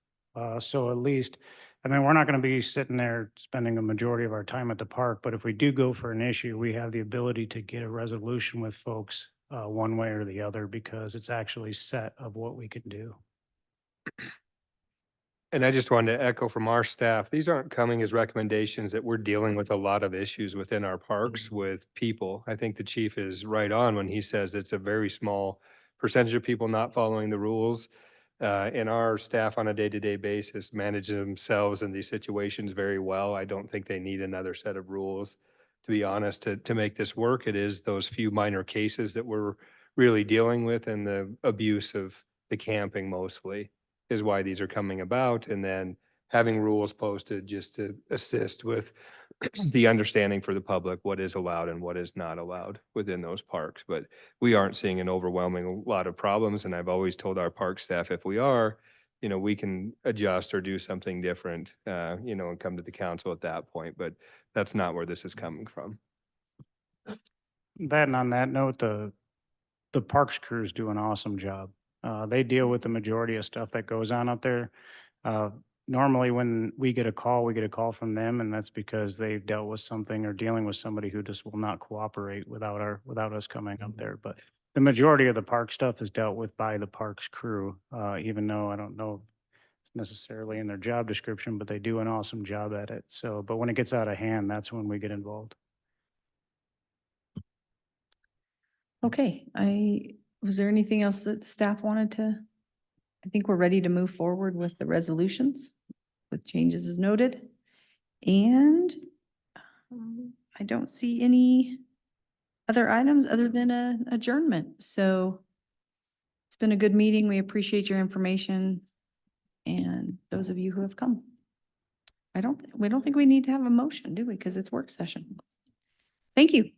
So at least, I mean, we're not going to be sitting there spending a majority of our time at the park, but if we do go for an issue, we have the ability to get a resolution with folks one way or the other because it's actually set of what we can do. And I just wanted to echo from our staff, these aren't coming as recommendations that we're dealing with a lot of issues within our parks with people. I think the chief is right on when he says it's a very small percentage of people not following the rules. And our staff on a day-to-day basis manage themselves in these situations very well. I don't think they need another set of rules. To be honest, to make this work, it is those few minor cases that we're really dealing with and the abuse of the camping mostly is why these are coming about. And then having rules posted just to assist with the understanding for the public, what is allowed and what is not allowed within those parks. But we aren't seeing an overwhelming lot of problems. And I've always told our park staff, if we are, you know, we can adjust or do something different, you know, and come to the council at that point. But that's not where this is coming from. That and on that note, the parks crews do an awesome job. They deal with the majority of stuff that goes on out there. Normally when we get a call from them, and that's because they've dealt with something or dealing with somebody who just will not cooperate without us coming up there. But the majority of the park stuff is dealt with by the parks crew, even though I don't know if it's necessarily in their job description, but they do an awesome job at it. So, but when it gets out of hand, that's when we get involved. Okay, was there anything else that the staff wanted to? I think we're ready to move forward with the resolutions with changes as noted. And I don't see any other items other than an adjournment. So it's been a good meeting. We appreciate your information and those of you who have come. We don't think we need to have a motion, do we? Because it's work session. Thank you.